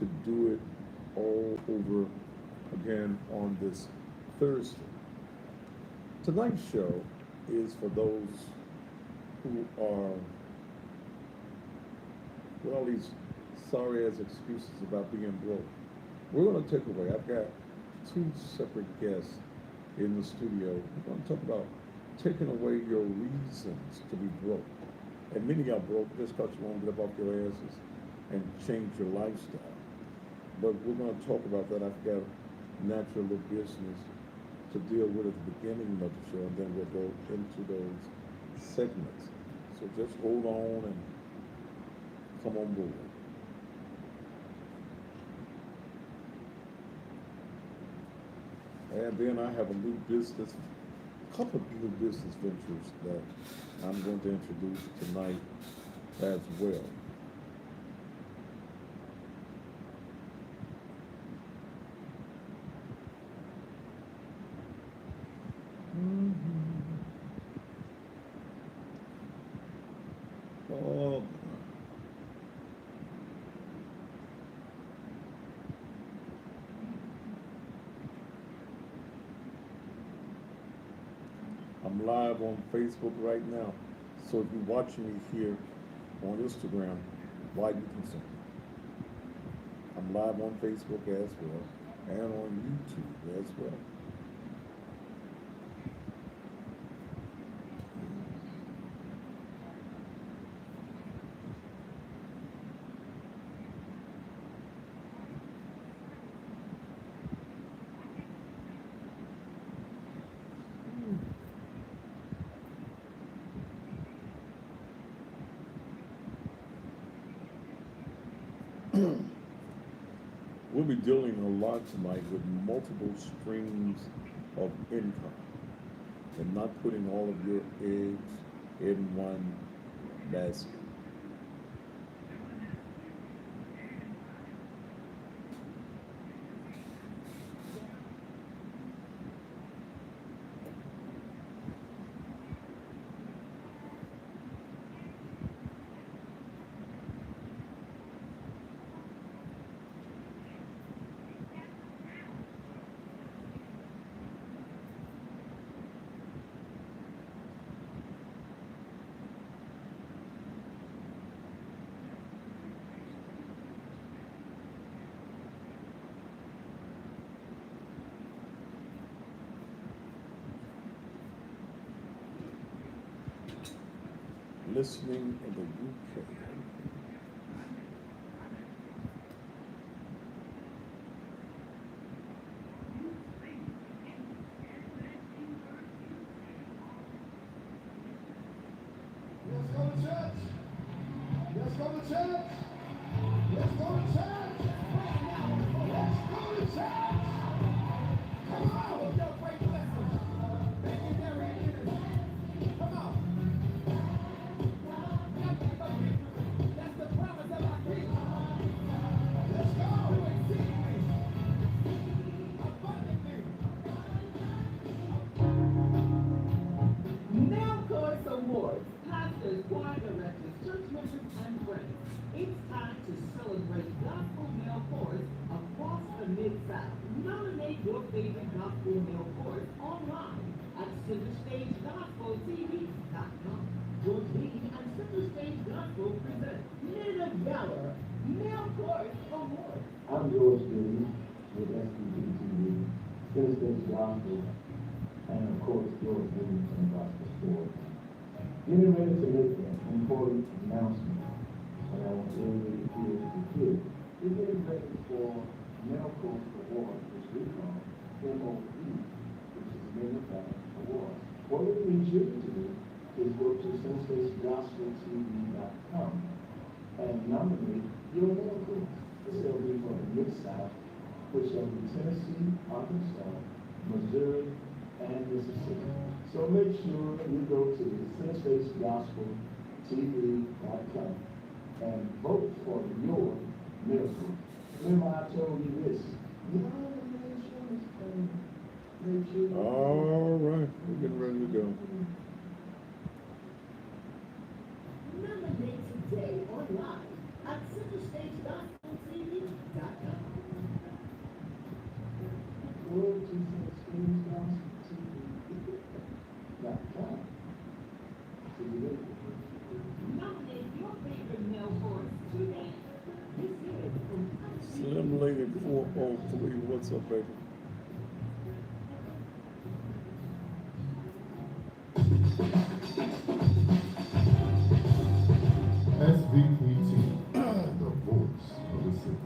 to do it all over again on this Thursday. Tonight's show is for those who are with all these sorry ass excuses about being broke. We're going to take away. I've got two separate guests in the studio. We're going to talk about taking away your reasons to be broke. And many are broke just because you won't get up off your asses and change your lifestyle. But we're going to talk about that. I've got natural little business to deal with at the beginning of the show, and then we'll go into those segments. So just hold on and come on board. And then I have a couple of new business ventures that I'm going to introduce tonight as well. Oh, I'm live on Facebook right now. So if you're watching me here on Instagram, why you concerned? I'm live on Facebook as well and on YouTube as well. We'll be dealing a lot tonight with multiple streams of income and not putting all of your eggs in one basket. Listening in the UK. Let's go to church. Let's go to church. Let's go to church. Let's go to church. Come on. Yo, great blessings. Thank you, Derek. Come on. That's the promise of our King. Let's go. Abundantly. Now Chorus Awards, pastors, choir directors, church members, and friends. It's time to celebrate gospel male chorus across the Mid-South. Nominate your favorite gospel male chorus online at CenterStageGospelTV.com. George Lee and Center Stage Gospel present Men of Valor Male Chorus Awards. I'm George Lee with SPP Center Stage Gospel, and of course George Lee from Gospel Sports. Getting ready to make an important announcement, and I want everybody to hear. We're getting ready for Male Chorus Awards, which we call MOE, which is Men of Valor Awards. What we need you to do is go to CenterStageGospelTV.com and nominate your male chorus. This will be for the Mid-South, which will be Tennessee, Arkansas, Missouri, and Mississippi. So make sure you go to CenterStageGospelTV.com and vote for your male chorus. Remember I told you this. All right, we're getting ready to go. Nominate today online at CenterStageGospelTV.com. Not trying. So you get it. Nominate your favorite male horse today. This is from Slim Lady 403, what's up, baby? SVPT, the voice of the city.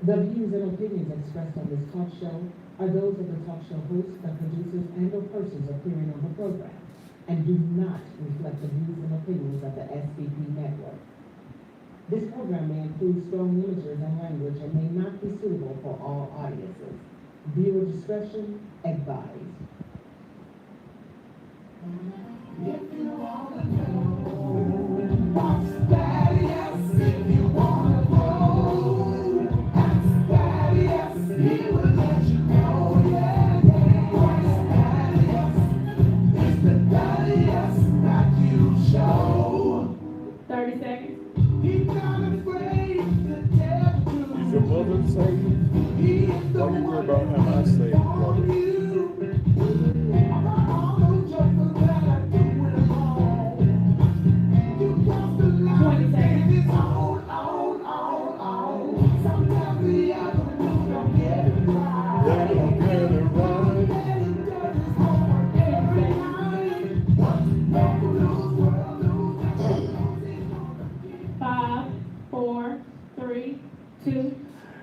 The views and opinions expressed on this talk show are those of the talk show hosts, the producers, and/or persons appearing on the program, and do not reflect the views and opinions of the SVP network. This program may include strong images and language and may not be suitable for all audiences. Viewer discretion advised. If you wanna know what's that, yes, if you wanna grow, ask Daddy, yes, he will let you know, yeah, yeah. What's that, yes, it's the Daddy, yes, that you show. 30 seconds. He's not afraid to tell you. Is your mother saved? He is the Why you worry one about am I saved, brother? They don't get it right. Five, four, three, two.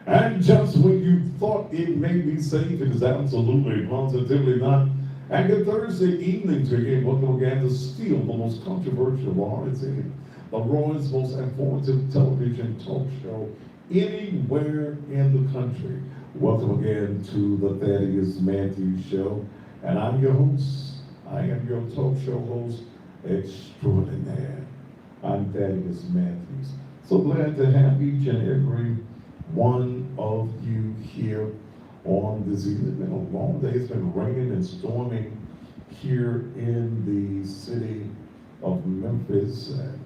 And just when you thought it may be safe, it is absolutely, positively not. And good Thursday evening to you. Welcome again to still the most controversial of all its the rawest, most informative television talk show anywhere in the country. Welcome again to the Thaddeus Matthews Show. And I'm your host. I am your talk show host extraordinaire. I'm Thaddeus Matthews. So glad to have each and every one of you here on this evening. It's been a long day. It's been raining and storming here in the city of Memphis, and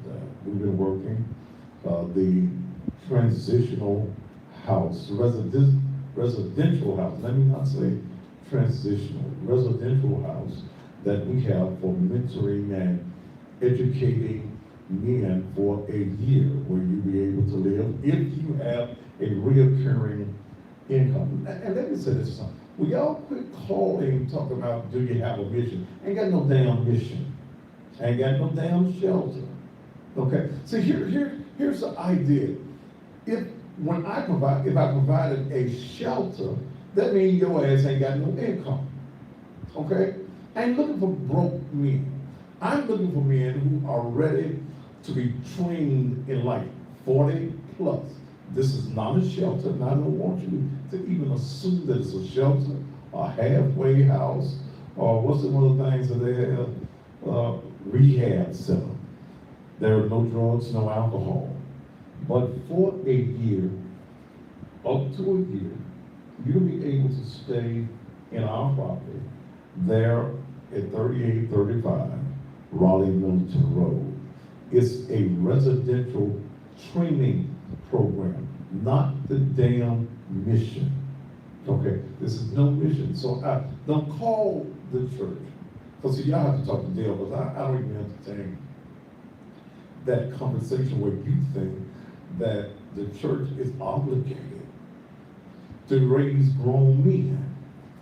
we've been working the transitional house, residential house. Let me not say transitional, residential house that we have for mentoring and educating men for a year where you'll be able to live if you have a reoccurring income. And let me say this something. Will y'all quit calling, talking about, do you have a mission? Ain't got no damn mission. Ain't got no damn shelter. Okay? So here's the idea. If I provided a shelter, that means your ass ain't got no income. Okay? I ain't looking for broke men. I'm looking for men who are ready to be trained in life, 40 plus. This is not a shelter, and I don't want you to even assume that it's a shelter, a halfway house, or what's one of the things that they have, rehab center. There are no drugs, no alcohol. But for a year, up to a year, you'll be able to stay in our property there at 3835 Raleigh Milton Road. It's a residential training program, not the damn mission. Okay, this is no mission. So I don't call the church. Because y'all have to talk to Dale, because I don't even entertain that conversation where you think that the church is obligated to raise grown men.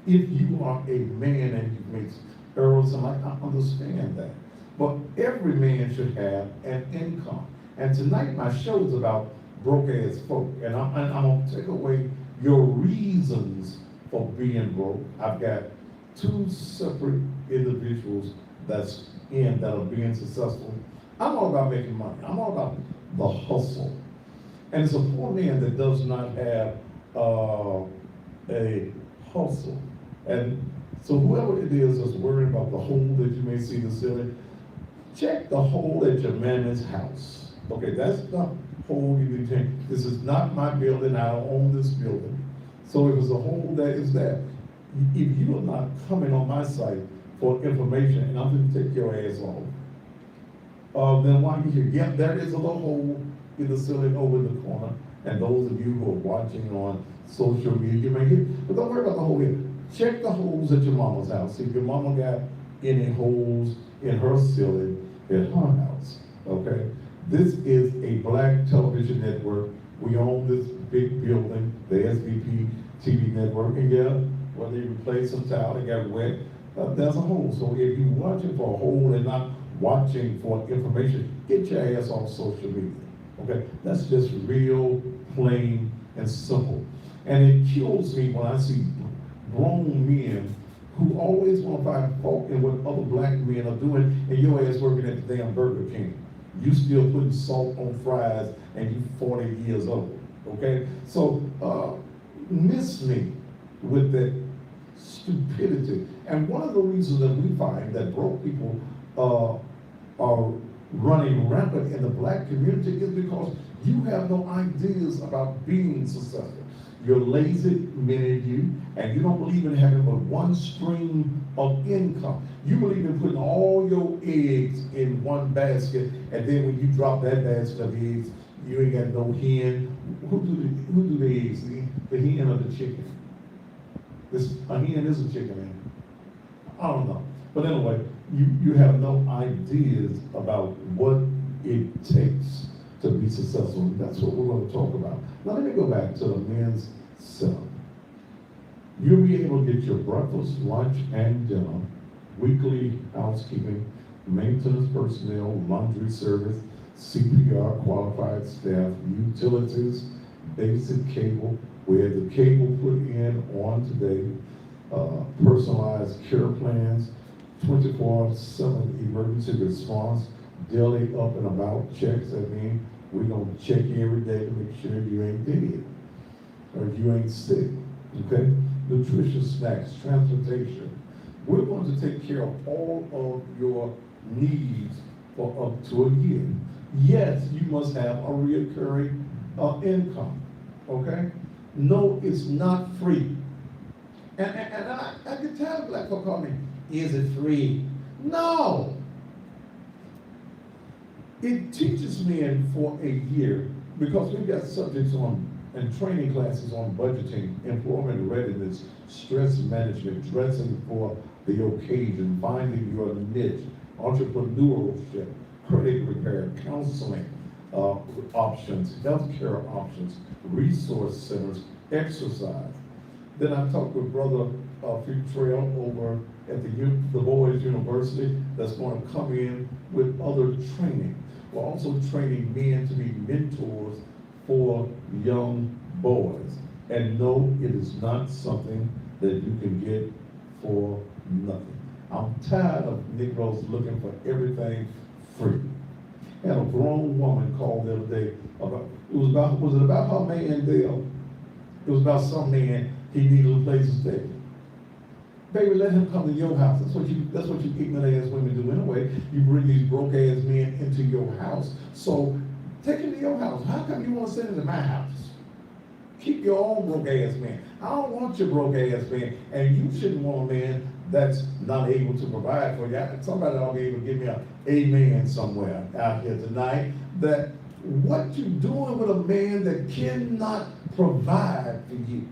If you are a man and you make errors, and I understand that. But every man should have an income. And tonight my show is about broke ass folk. And I'm gonna take away your reasons for being broke. I've got two separate individuals that are being successful. I'm all about making money. I'm all about the hustle. And it's a poor man that does not have a hustle. And so whoever it is that's worrying about the hole that you may see in the ceiling, check the hole at your mammoth's house. Okay, that's the hole you can change. This is not my building. I don't own this building. So if it's a hole that is there, if you are not coming on my site for information and I'm going to take your ass off, then why are you here? Yeah, there is a little hole in the ceiling over in the corner. And those of you who are watching on social media, you may hear, but don't worry about the hole here. check the holes at your mama's house. See if your mama got any holes in her ceiling at her house, okay? This is a black television network. We own this big building, the SVP TV network, and yeah, when they replaced some tile, it got wet, there's a hole. So if you're watching for a hole and not watching for information, get your ass off social media, okay? That's just real, plain, and simple. And it kills me when I see grown men who always want to find fault in what other black men are doing, and your ass working at the damn Burger King. You still putting salt on fries, and you 40 years old, okay? So, miss me with that stupidity. And one of the reasons that we find that broke people are running rampant in the black community is because you have no ideas about being successful. You're lazy, many of you, and you don't believe in having but one stream of income. You believe in putting all your eggs in one basket, and then when you drop that basket of eggs, you ain't got no hen. Who do the eggs? The hen or the chicken? A hen is a chicken, man. I don't know. But anyway, you have no ideas about what it takes to be successful. And that's what we're going to talk about. Now let me go back to the men's setup. You'll be able to get your breakfast, lunch, and dinner, weekly housekeeping, maintenance personnel, laundry service, CPR qualified staff, utilities, basic cable. We had the cable put in on today, personalized care plans, 24/7 emergency response, daily up and about checks. I mean, we're gonna check you every day to make sure you ain't dead or you ain't sick, okay? Nutritious snacks, transportation. We're going to take care of all of your needs for up to a year. Yes, you must have a reoccurring income, okay? No, it's not free. And I can tell black folk call me, is it free? No. It teaches men for a year because we've got subjects on and training classes on budgeting, employment readiness, stress management, dressing for the occasion, finding your niche, entrepreneurship, credit repair, counseling options, healthcare options, resource centers, exercise. Then I talked with Brother Trail over at the Boys University that's going to come in with other training. We're also training men to be mentors for young boys. And no, it is not something that you can get for nothing. I'm tired of Negroes looking for everything free. And a grown woman called the other day was it about her man Dale? It was about some man, he needed a place to stay. Baby, let him come to your house. That's what you ignorant ass women do anyway. You bring these broke ass men into your house. So take him to your house. How come you want to send him to my house? Keep your own broke ass man. I don't want your broke ass man. And you shouldn't want a man that's not able to provide for you. Somebody ought to be able to give me an amen somewhere out here tonight. That what you doing with a man that cannot provide for you?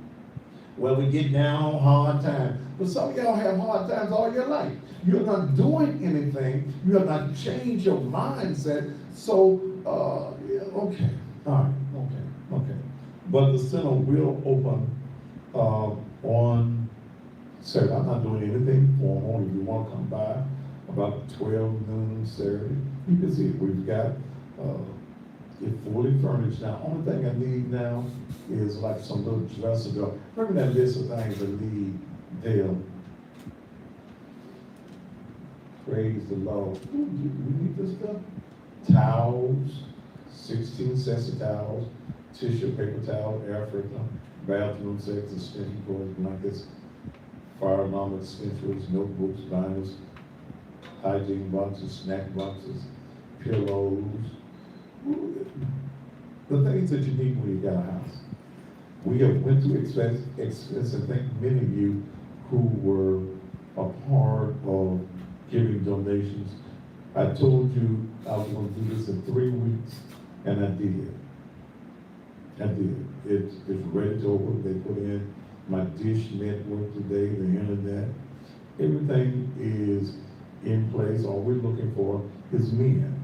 Well, we get down hard times. But some of y'all have hard times all your life. You're not doing anything. You have not changed your mindset. So, yeah, okay. All right, okay. But the center will open on Saturday. I'm not doing anything formal. If you want to come by about 12 noon Saturday, you can see it. We've got it fully furnished now. Only thing I need now is like some little dresser door. Remember that list of things I need, Dale? Praise the Lord. Ooh, you need this stuff? Towels, 16 sets of towels, tissue paper towel, air filter, bathroom sets, extension cords, blankets, fire alarm essentials, notebooks, binders, hygiene boxes, snack boxes, pillows. The things that you need when you got a house. We have went through expense, and thank many of you who were a part of giving donations. I told you I was going to do this in 3 weeks, and I did. It's ready to open. They put in my dish network today, the internet. Everything is in place. All we're looking for is men.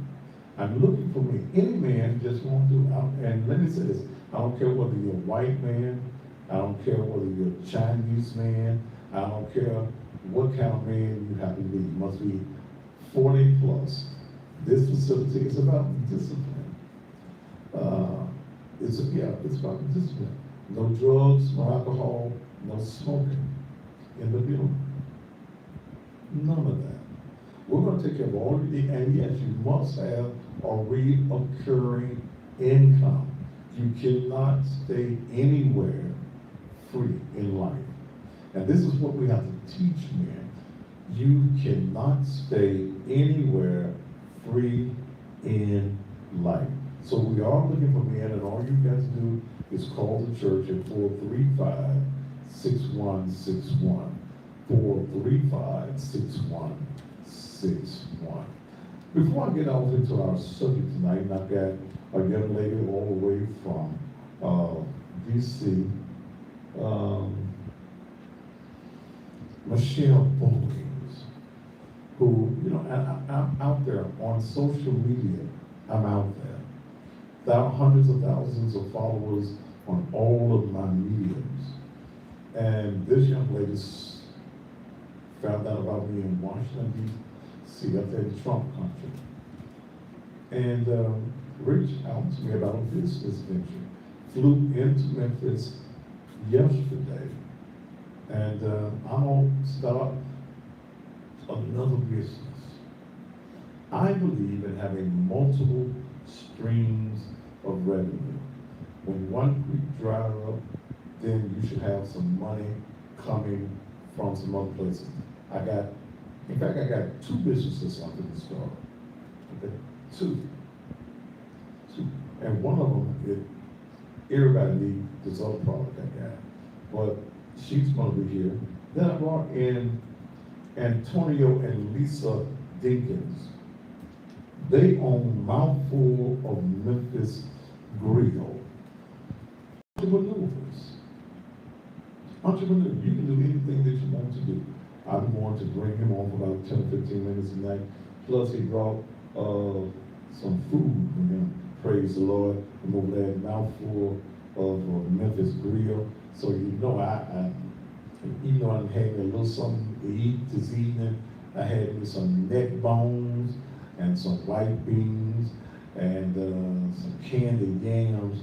I'm looking for me. Any man just won't do. And let me say this, I don't care whether you're a white man, I don't care whether you're a Chinese man, I don't care what kind of man you have to be. You must be 40 plus. This facility is about discipline. It's about discipline. No drugs, no alcohol, no smoking in the building. None of that. We're going to take care of all of the, and yes, you must have a reoccurring income. You cannot stay anywhere free in life. And this is what we have to teach men. You cannot stay anywhere free in life. So we are looking for men, and all you got to do is call the church at 435-6161. 435-6161. Before I get off into our subject tonight, I've got a young lady all the way from DC, Michelle Bowles, who, you know, I'm out there on social media. I'm out there. Hundreds of thousands of followers on all of my mediums. And this young lady found out about me in Washington, D.C., up there in Trump country. And reached out to me about a business venture. Flew into Memphis yesterday. And I'm going to start another business. I believe in having multiple streams of revenue. When one creek dries up, then you should have some money coming from some other places. I got two businesses I'm going to start. Okay, two. And one of them, everybody needs this other product I got. But she's going to be here. Then I brought in Antonio and Lisa Dinkins. They own Mouthful of Memphis Grill. Entrepreneurs, you can do anything that you want to do. I'm going to bring him on for about 10 or 15 minutes a night. Plus he brought some food for him. Praise the Lord. I'm over there at Mouthful of Memphis Grill. So you know I'm having a little something to eat this evening. I had me some neck bones and some white beans and some candied yams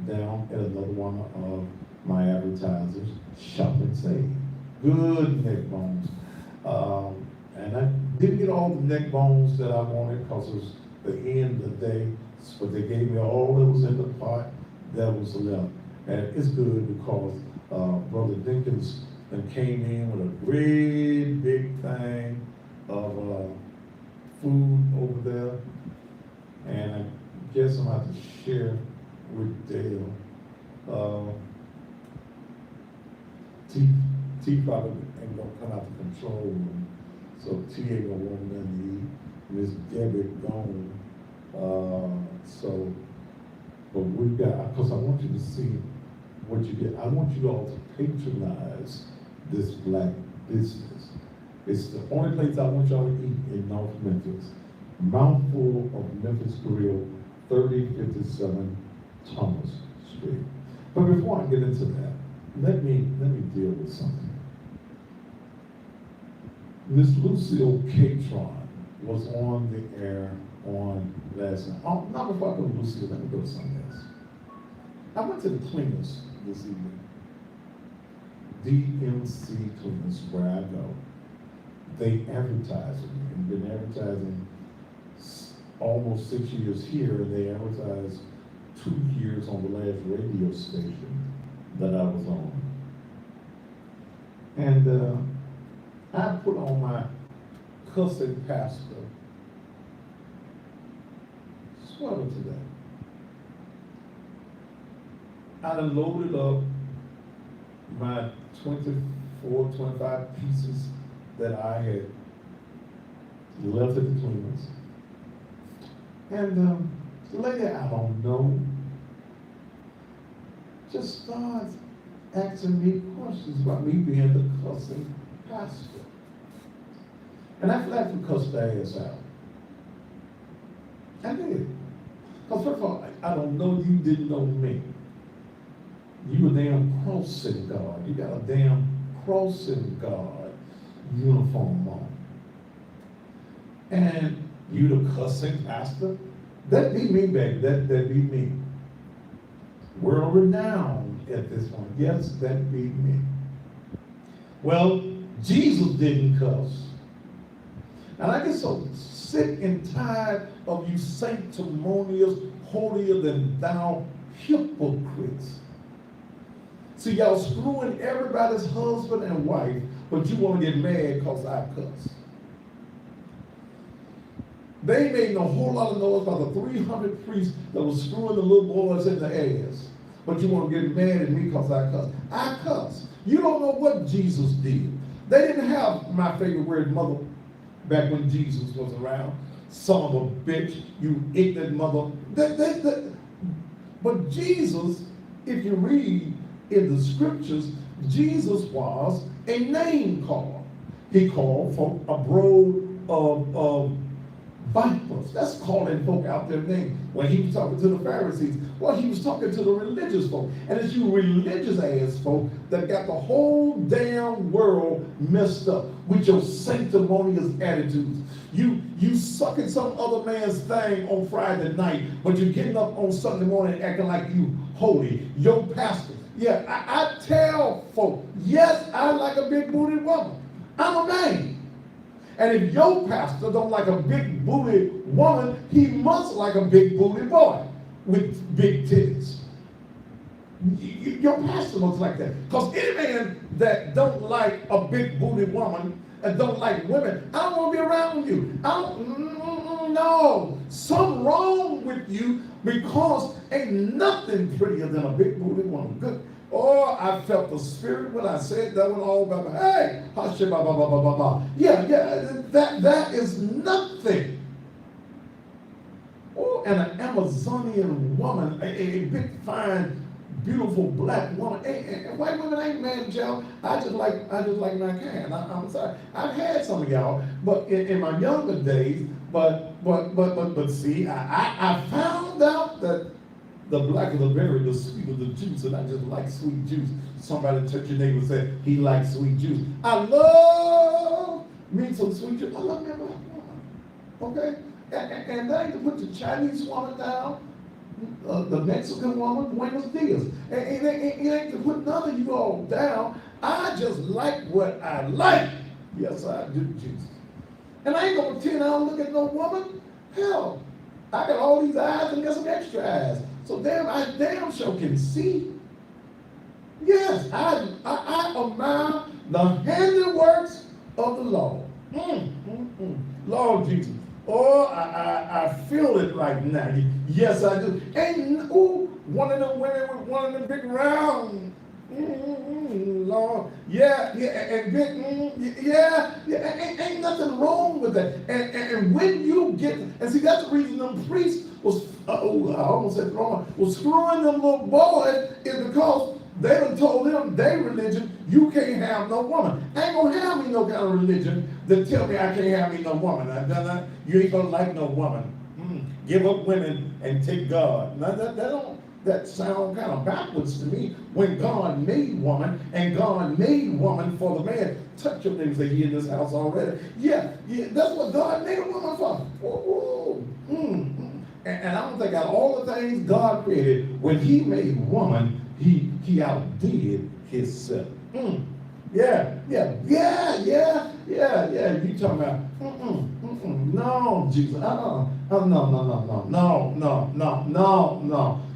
down at another one of my advertisers, Shop and Save. Good neck bones. And I didn't get all the neck bones that I wanted because it was the end of the day, but they gave me all that was in the pot that was left. And it's good because Brother Dinkins came in with a great big thing of food over there. And I guess I'm going to have to share with Dale. T probably ain't gonna come out the control room, so T ain't gonna want nothing to eat. Miss Debbie gone. But we've got, because I want you to see what you get. I want you all to patronize this black business. It's the only place I want y'all to eat in North Memphis. Mouthful of Memphis Grill, 3057 Thomas Street. But before I get into that, let me deal with something. Miss Lucille Catron was on the air on last night. Oh, not before I go to Lucille, let me go to something else. I went to the cleaners this evening. DMC Cleaners, where I go. They advertise me and been advertising almost 6 years here, and they advertised 2 years on the last radio station that I was on. And I put on my cussing pastor sweater today. I done loaded up my 24, 25 pieces that I had left at the cleaners. And the lady I don't know just starts asking me questions about me being the cussing pastor. And I flat to cuss their ass out. I did. Because first of all, I don't know you didn't know me. You a damn crossing guard. You got a damn crossing guard uniform on. And you the cussing pastor? That be me, baby. That be me. World renowned at this point. Yes, that be me. Well, Jesus didn't cuss. And I get so sick and tired of you sanctimonious, holier than thou hypocrites. See, y'all screwing everybody's husband and wife, but you want to get mad because I cuss. They ain't making a whole lot of noise about the 300 priests that was screwing the little boys in the ass. But you want to get mad at me because I cuss. I cuss. You don't know what Jesus did. They didn't have my favorite word, mother, back when Jesus was around. Son of a bitch, you ignorant mother. But Jesus, if you read in the scriptures, Jesus was a name caller. He called for a brood of vipers. That's calling folk out their name. When he was talking to the Pharisees, well, he was talking to the religious folk. And it's you religious ass folk that got the whole damn world messed up with your sanctimonious attitudes. You sucking some other man's thing on Friday night, but you're getting up on Sunday morning acting like you holy. Your pastor. Yeah, I tell folk, yes, I like a big booty woman. I'm a man. And if your pastor don't like a big booty woman, he must like a big booty boy with big titties. Your pastor looks like that. Because any man that don't like a big booty woman and don't like women, I don't want to be around you. No. Something wrong with you because ain't nothing prettier than a big booty woman. Good. Oh, I felt the spirit when I said that one all by my, hey, yeah, that is nothing. Oh, and an Amazonian woman, a big, fine, beautiful black woman. And white women ain't mad, y'all. I just like my kind. I'm sorry. I've had some of y'all, but in my younger days, but see, I found out that the blacker the berry, the sweeter the juice, and I just like sweet juice. Somebody touch your neighbor and say, he likes sweet juice. I love me some sweet juice. I love me a black woman. Okay? And I ain't to put the Chinese woman down, the Mexican woman, Buenos Dias. And it ain't to put none of you all down. I just like what I like. Yes, I do, Jesus. And I ain't gonna pretend I don't look at no woman. Hell, I got all these eyes and got some extra eyes. So I damn sure can see. Yes, I admire the handiworks of the Lord. Lord Jesus. Oh, I feel it right now. Yes, I do. And one of them women with one of them big round. Lord, yeah, and big, ain't nothing wrong with that. And when you get, and see, that's the reason them priests was, I almost said wrong, was screwing them little boys is because they done told them they religion, you can't have no woman. I ain't gonna have me no kind of religion that tell me I can't have me no woman. You ain't gonna like no woman. Give up women and take God. Now that sound kind of backwards to me when God made woman and God made woman for the man. Touch your neighbor and say, he in this house already. Yeah, that's what God made a woman for. And I don't think out of all the things God created, when he made woman, he outdid himself. Yeah. You talking about, no, Jesus, no.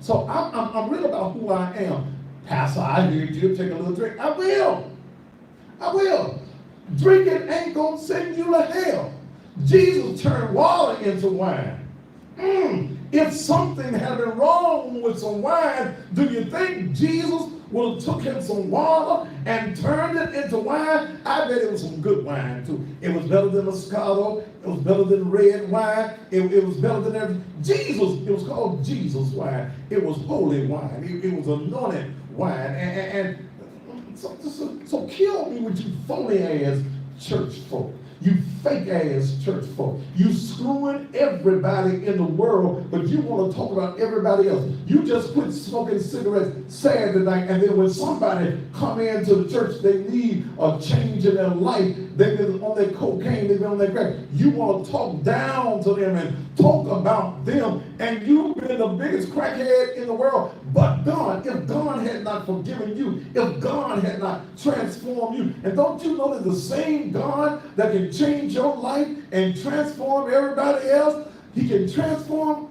So I'm real about who I am. Pastor, I heard you take a little drink. I will. Drinking ain't gonna send you to hell. Jesus turned water into wine. If something had been wrong with some wine, do you think Jesus would have took him some water and turned it into wine? I bet it was some good wine too. It was better than Moscato. It was better than red wine. It was better than everything. Jesus, it was called Jesus wine. It was holy wine. It was anointed wine. And So kill me with you phony ass church folk. You fake ass church folk. You screwing everybody in the world, but you want to talk about everybody else. You just quit smoking cigarettes Saturday night, and then when somebody come into the church, they need a change in their life. They've been on their cocaine, they've been on their crack. You want to talk down to them and talk about them, and you've been the biggest crackhead in the world. But God, if God had not forgiven you, if God had not transformed you, and don't you know that the same God that can change your life and transform everybody else, he can transform.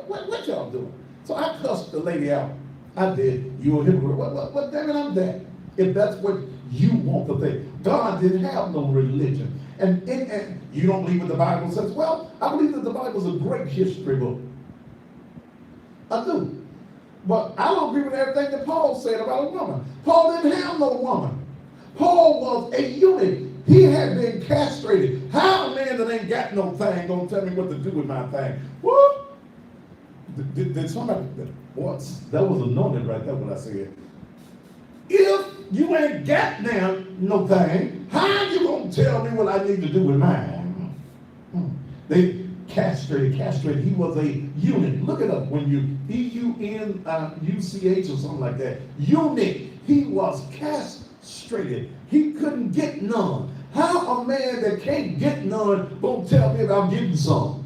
What y'all doing? So I cussed the lady out. I did. You a hypocrite. What damn it, I'm that. If that's what you want to think. God didn't have no religion. And you don't believe what the Bible says? Well, I believe that the Bible is a great history book. I do. But I don't agree with everything that Paul said about a woman. Paul didn't have no woman. Paul was a eunuch. He had been castrated. How a man that ain't got no thing gonna tell me what to do with my thing? What? Did somebody, what? That was anointed right there when I said, if you ain't got now no thing, how you gonna tell me what I need to do with mine? They castrated. He was a eunuch. Look it up when you EUNUCH or something like that. Eunuch. He was castrated. He couldn't get none. How a man that can't get none gonna tell me about getting some?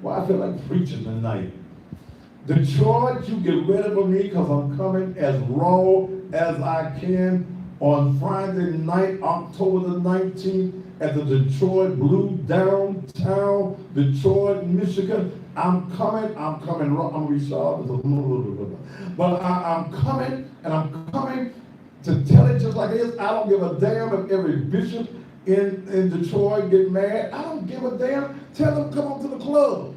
Well, I feel like preaching tonight. Detroit, you get ready for me because I'm coming as raw as I can on Friday night, October the 19th at the Detroit Blue downtown, Detroit, Michigan. I'm coming raw. I'm resharp, but I'm coming, and I'm coming to tell it just like it is. I don't give a damn if every bishop in Detroit get mad. I don't give a damn. Tell them come on to the club.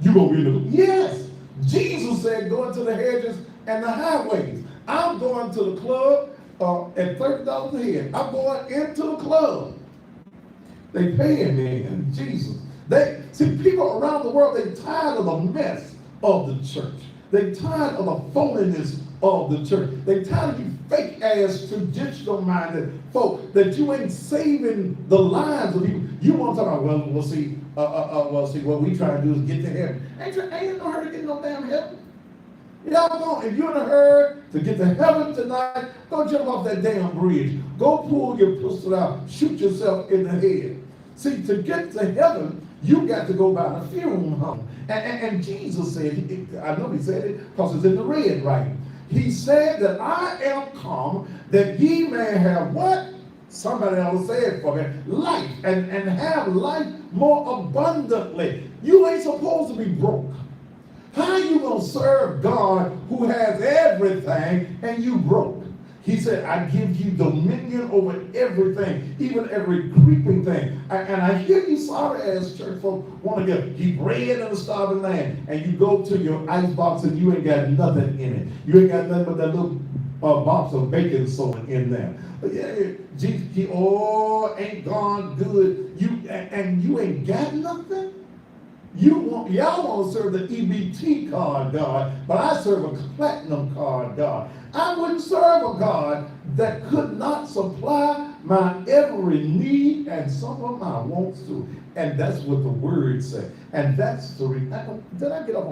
You gonna be in the yes. Jesus said, go into the hedges and the highways. I'm going to the club at $30 a head. I'm going into the club. They paying me, and Jesus. They see people around the world, they tired of the mess of the church. They tired of the phoniness of the church. They tired of you fake ass traditional minded folk that you ain't saving the lives of people. You want to talk about, we'll see, what we try to do is get to heaven. Ain't in no hurry to get no damn heaven. Y'all don't. If you're in a hurry to get to heaven tonight, go jump off that damn bridge. Go pull your pistol out, shoot yourself in the head. See, to get to heaven, you got to go by the funeral home. And Jesus said, I know he said it because it's in the red writing. He said that I am come that ye may have what? Somebody else said for me, life, and have life more abundantly. You ain't supposed to be broke. How you gonna serve God who has everything and you broke? He said, I give you dominion over everything, even every creeping thing. And I hear you sorry ass church folk want to give bread in a starving land, and you go to your ice box and you ain't got nothing in it. You ain't got nothing but that little box of baking soda in there. But yeah, ain't God good? You ain't got nothing? Y'all want to serve the EBT card God, but I serve a platinum card God. I wouldn't serve a God that could not supply my every need and some of my wants too. And that's what the word said. And that's the reason. Did I get off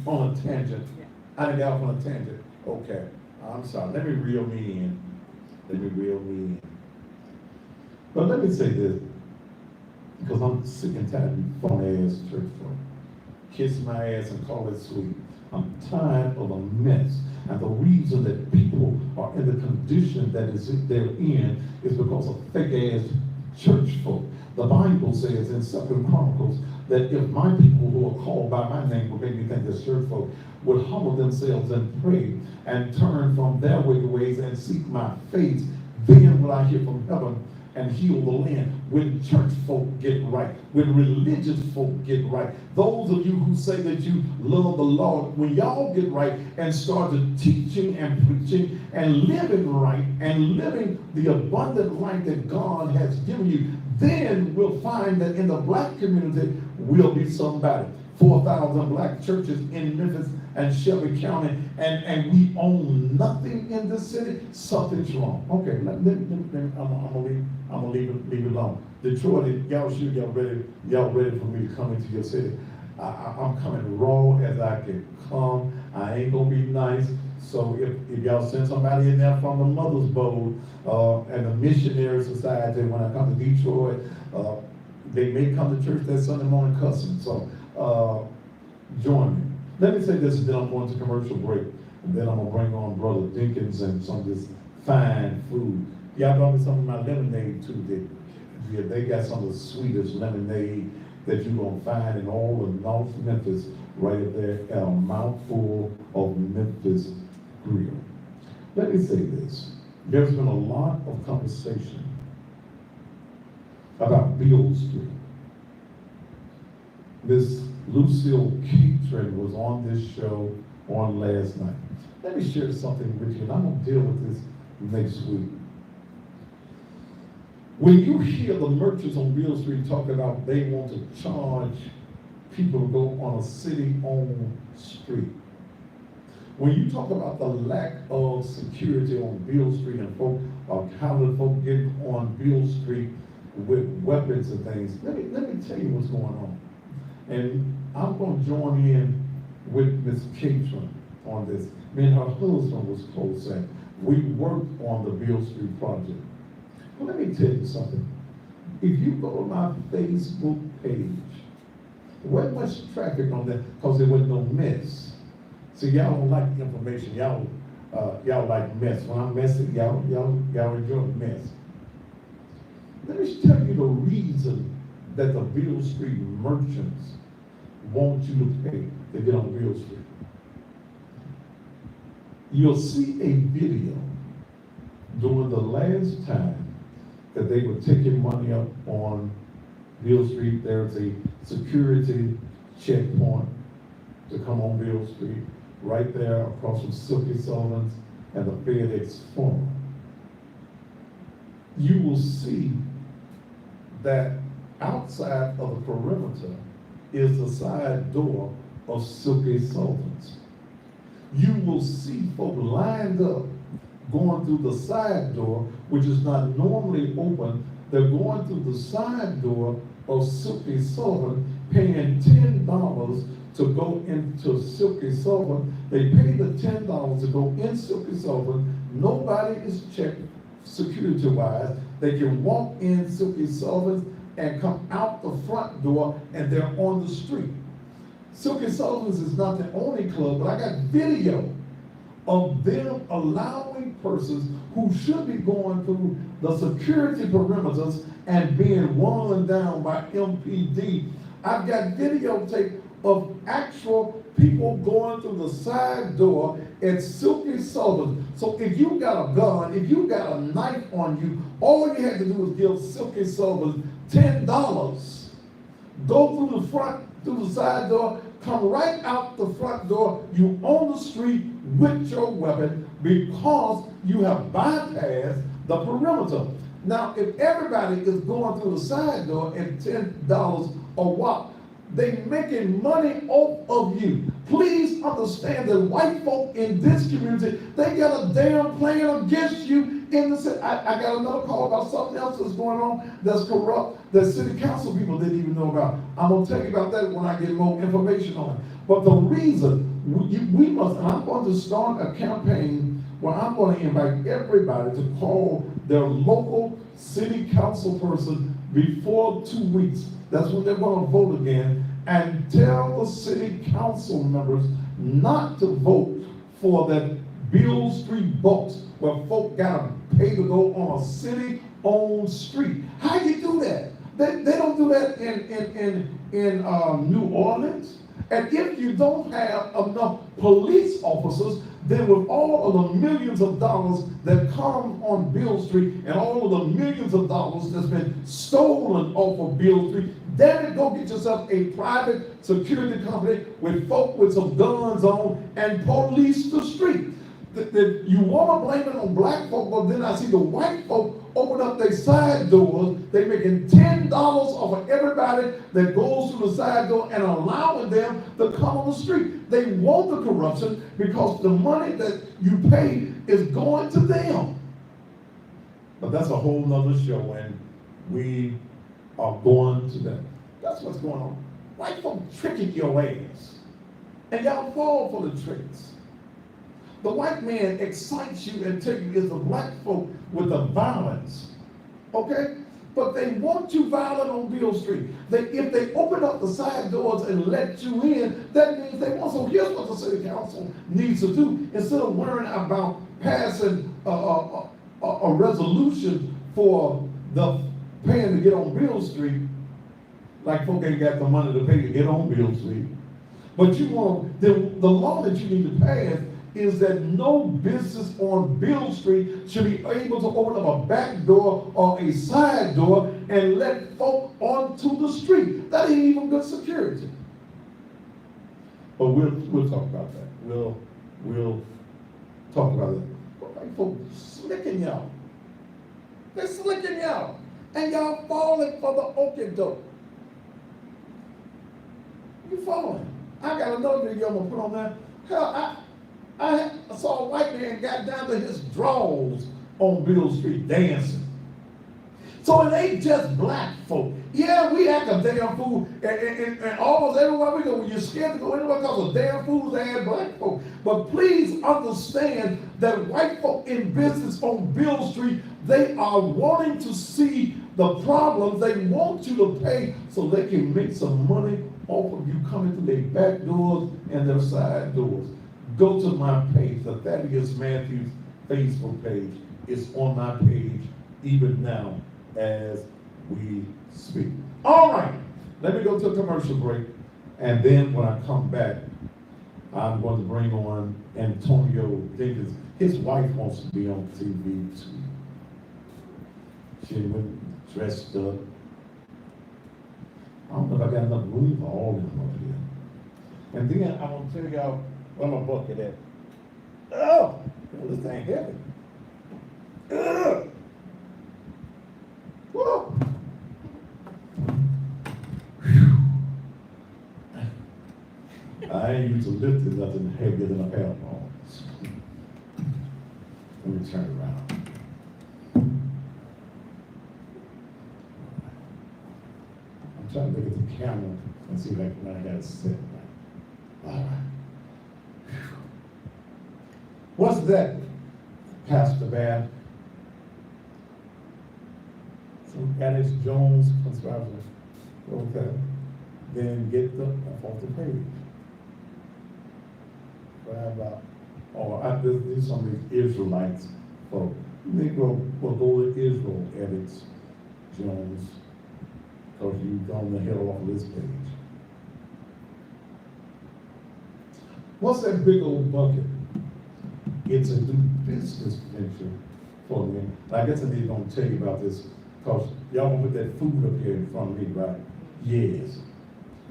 on a tangent? Yeah. I didn't get off on a tangent. Okay. I'm sorry. Let me reel me in. But let me say this, because I'm sick and tired of you phony ass church folk. Kiss my ass and call it sweet. I'm tired of a mess. And the reason that people are in the condition that they're in is because of fake ass church folk. The Bible says in 2 Chronicles that if my people who are called by my name would make me think as church folk would humble themselves and pray and turn from their wicked ways and seek my face, then will I hear from heaven and heal the land. When church folk get right, when religious folk get right, those of you who say that you love the Lord, when y'all get right and start teaching and preaching and living right and living the abundant life that God has given you, then we'll find that in the black community we'll be somebody. 4,000 black churches in Memphis and Shelby County, and we own nothing in this city, something's wrong. Okay, I'm gonna leave it alone. Detroit, y'all ready for me to come into your city? I'm coming raw as I can come. I ain't gonna be nice. So if y'all send somebody in there from the Mother's Bowl and the Missionary Society, when I come to Detroit, they may come to church that Sunday morning cussing. So join me. Let me say this, and then I'm going to commercial break, and then I'm gonna bring on Brother Dinkins and some of this fine food. Y'all brought me some of my lemonade too. They got some of the sweetest lemonade that you're gonna find in all of North Memphis, right up there at a Mouthful of Memphis grill. Let me say this. There's been a lot of conversation about Beale Street. Miss Lucille Keatron was on this show on last night. Let me share something with you, and I'm gonna deal with this next week. When you hear the merchants on Beale Street talking about they want to charge people to go on a city-owned street, when you talk about the lack of security on Beale Street and how the folk get on Beale Street with weapons and things, let me tell you what's going on. And I'm going to join in with Ms. Catron on this. Me and her husband was close, and we worked on the Beale Street project. Well, let me tell you something. If you go to my Facebook page, there wasn't much traffic on that because there was no mess. See, y'all don't like information. Y'all like mess. When I'm messy, y'all enjoy the mess. Let me tell you the reason that the Beale Street merchants want you to pay to get on Beale Street. You'll see a video during the last time that they were taking money up on Beale Street. There's a security checkpoint to come on Beale Street, right there across from Silky Sullivan's and the FedEx Forum. You will see that outside of the perimeter is the side door of Silky Sullivan's. You will see folk lined up going through the side door, which is not normally open. They're going through the side door of Silky Sullivan, paying $10 to go into Silky Sullivan. They pay the $10 to go in Silky Sullivan. Nobody is checked security-wise. They can walk in Silky Sullivan and come out the front door, and they're on the street. Silky Sullivan's is not the only club, but I got video of them allowing persons who should be going through the security perimeters and being run down by MPD. I've got videotape of actual people going through the side door at Silky Sullivan. So if you got a gun, if you got a knife on you, all you had to do was give Silky Sullivan $10. Go through the front, through the side door, come right out the front door. You on the street with your weapon because you have bypassed the perimeter. Now, if everybody is going through the side door at $10 a wop, they making money off of you. Please understand that white folk in this community, they got a damn plan against you in the city. I got another call about something else that's going on that's corrupt, that city council people didn't even know about. I'm going to tell you about that when I get more information on it. But the reason we must, and I'm going to start a campaign where I'm going to invite everybody to call their local city council person before 2 weeks. That's when they're going to vote again, and tell the city council members not to vote for that Beale Street box where folk gotta pay to go on a city-owned street. How you do that? They don't do that in New Orleans. And if you don't have enough police officers, then with all of the millions of dollars that come on Beale Street and all of the millions of dollars that's been stolen off of Beale Street, then go get yourself a private security company with folk with some guns on and police the street. You want to blame it on black folk, but then I see the white folk open up their side doors. They're making $10 off of everybody that goes through the side door and allowing them to come on the street. They want the corruption because the money that you pay is going to them. But that's a whole nother show, and we are going to that. That's what's going on. White folk tricking your ass, and y'all fall for the tricks. The white man excites you and tell you it's the black folk with the violence, okay? But they want you violent on Beale Street. If they open up the side doors and let you in, that means they want. So here's what the city council needs to do. Instead of worrying about passing a resolution for the paying to get on Beale Street, like folk ain't got the money to pay to get on Beale Street. But you want, the law that you need to pass is that no business on Beale Street should be able to open up a back door or a side door and let folk onto the street. That ain't even good security. But we'll talk about that. We'll talk about that. But white folk slicking y'all. They're slicking y'all. And y'all falling for the okie doke. You falling. I got another video I'm gonna put on there. Hell, I saw a white man got down to his drawers on Beale Street dancing. So it ain't just black folk. Yeah, we act a damn fool, and almost everywhere we go, you're scared to go anywhere because of damn fools and black folk. But please understand that white folk in business on Beale Street, they are wanting to see the problems. They want you to pay so they can make some money off of you coming through their back doors and their side doors. Go to my page, the Thaddeus Matthews Facebook page. It's on my page even now as we speak. All right, let me go to a commercial break, and then when I come back, I'm going to bring on Antonio Jenkins. His wife wants to be on TV too. She went dressed up. I don't know if I got enough room for all of them up here. And then I'm going to tell y'all where my bucket at. Oh, this thing heavy. Ugh. Whoa. I ain't used to lifting nothing heavier than a pair of arms. Let me turn it around. I'm trying to look at the camera and see like when I got it set right. All right. What's that, Pastor Bath? Some Alex Jones conspiracy. Okay. Then get the off the page. What about, there's some of these Israelites. So Negro will go to Israel, Alex Jones, because you've gone the hell off of this page. What's that big old bucket? It's a new business venture for me. I guess I need to tell you about this because y'all gonna put that food up here in front of me, right? Yes.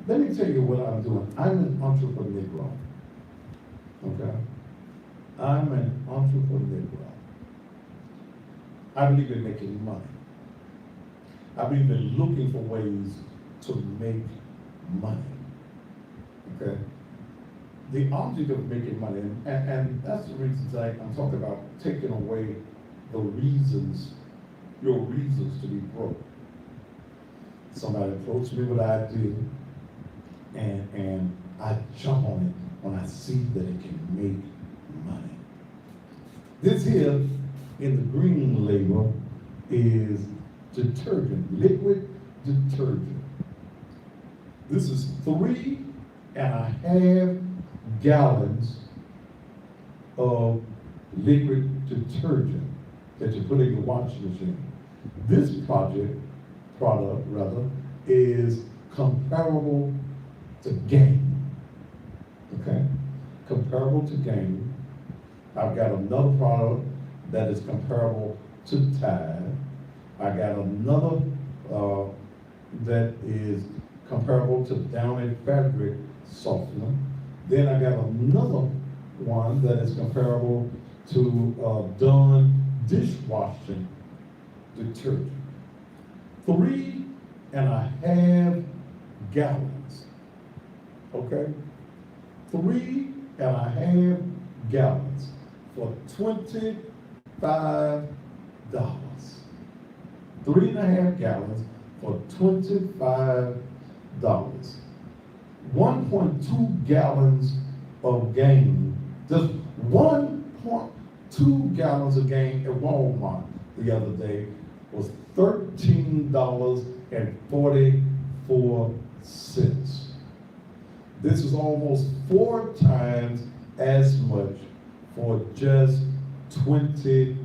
Let me tell you what I'm doing. I'm an entrepreneur. Okay? I'm an entrepreneur. I believe in making money. I believe in looking for ways to make money. Okay? The object of making money, and that's the reason I'm talking about taking away the reasons, your reasons to be broke. Somebody approached me with an idea, and I jump on it when I see that it can make money. This here in the green label is detergent, liquid detergent. This is 3.5 gallons of liquid detergent that you put in your washing machine. This product is comparable to Gain. Okay? Comparable to Gain. I've got another product that is comparable to Tide. I got another that is comparable to Downy fabric softener. Then I got another one that is comparable to Dawn dishwashing detergent. 3.5 gallons. Okay? 3.5 gallons for $25. 3.5 gallons for $25. 1.2 gallons of gain, just 1.2 gallons of gain at Walmart the other day was $13.44. This is almost 4 times as much for just $25.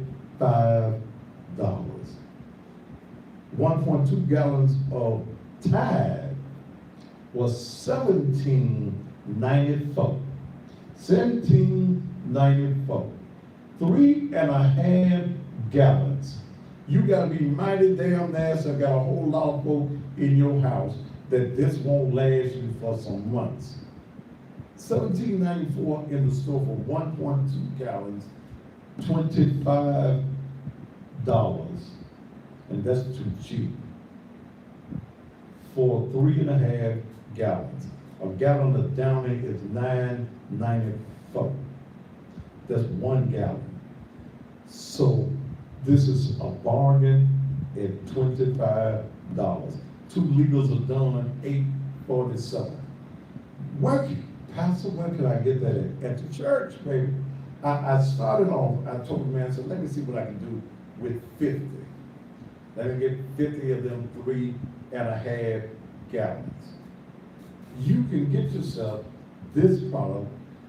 1.2 gallons of Tide was $17.94. $17.94. 3.5 gallons. You gotta be mighty damn nasty. I got a whole lot of folk in your house that this won't last you for some months. $17.94 in the store for 1.2 gallons, $25. And that's too cheap. For 3.5 gallons. A gallon of Downy is $9.94. That's 1 gallon. So this is a bargain at $25. 2 liters of Downy, $8.47. Pastor, where can I get that at the church, baby? I started off, I told the man, I said, let me see what I can do with 50. Let me get 50 of them 3.5 gallons. You can get yourself this product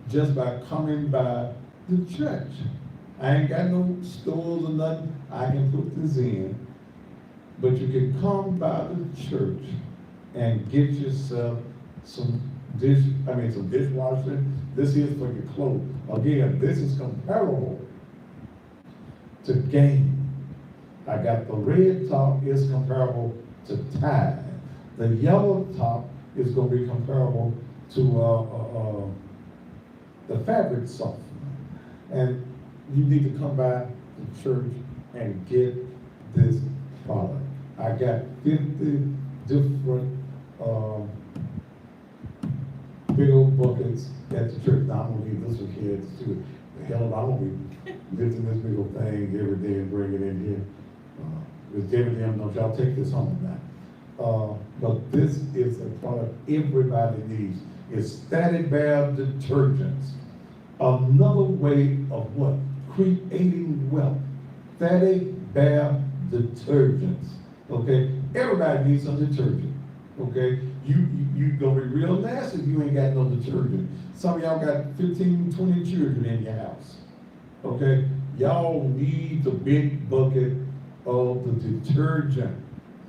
just by coming by the church. I ain't got no stores or nothing I can put this in, but you can come by the church and get yourself some dishwashing. This is for your clothes. Again, this is comparable to Gain. I got the red top is comparable to Tide. The yellow top is going to be comparable to the fabric softener. And you need to come by the church and get this product. I got 50 different big old buckets at the church. Now I'm gonna leave this one here too. The hell, I'm gonna be lifting this big old thing every day and bring it in here. With David them, don't y'all take this home now. But this is a product everybody needs. It's Static Bear detergents. Another way of what? Creating wealth. Static Bear detergents. Okay? Everybody needs some detergent. Okay? You gonna be real nasty if you ain't got no detergent. Some of y'all got 15, 20 children in your house. Okay? Y'all need the big bucket of the detergent.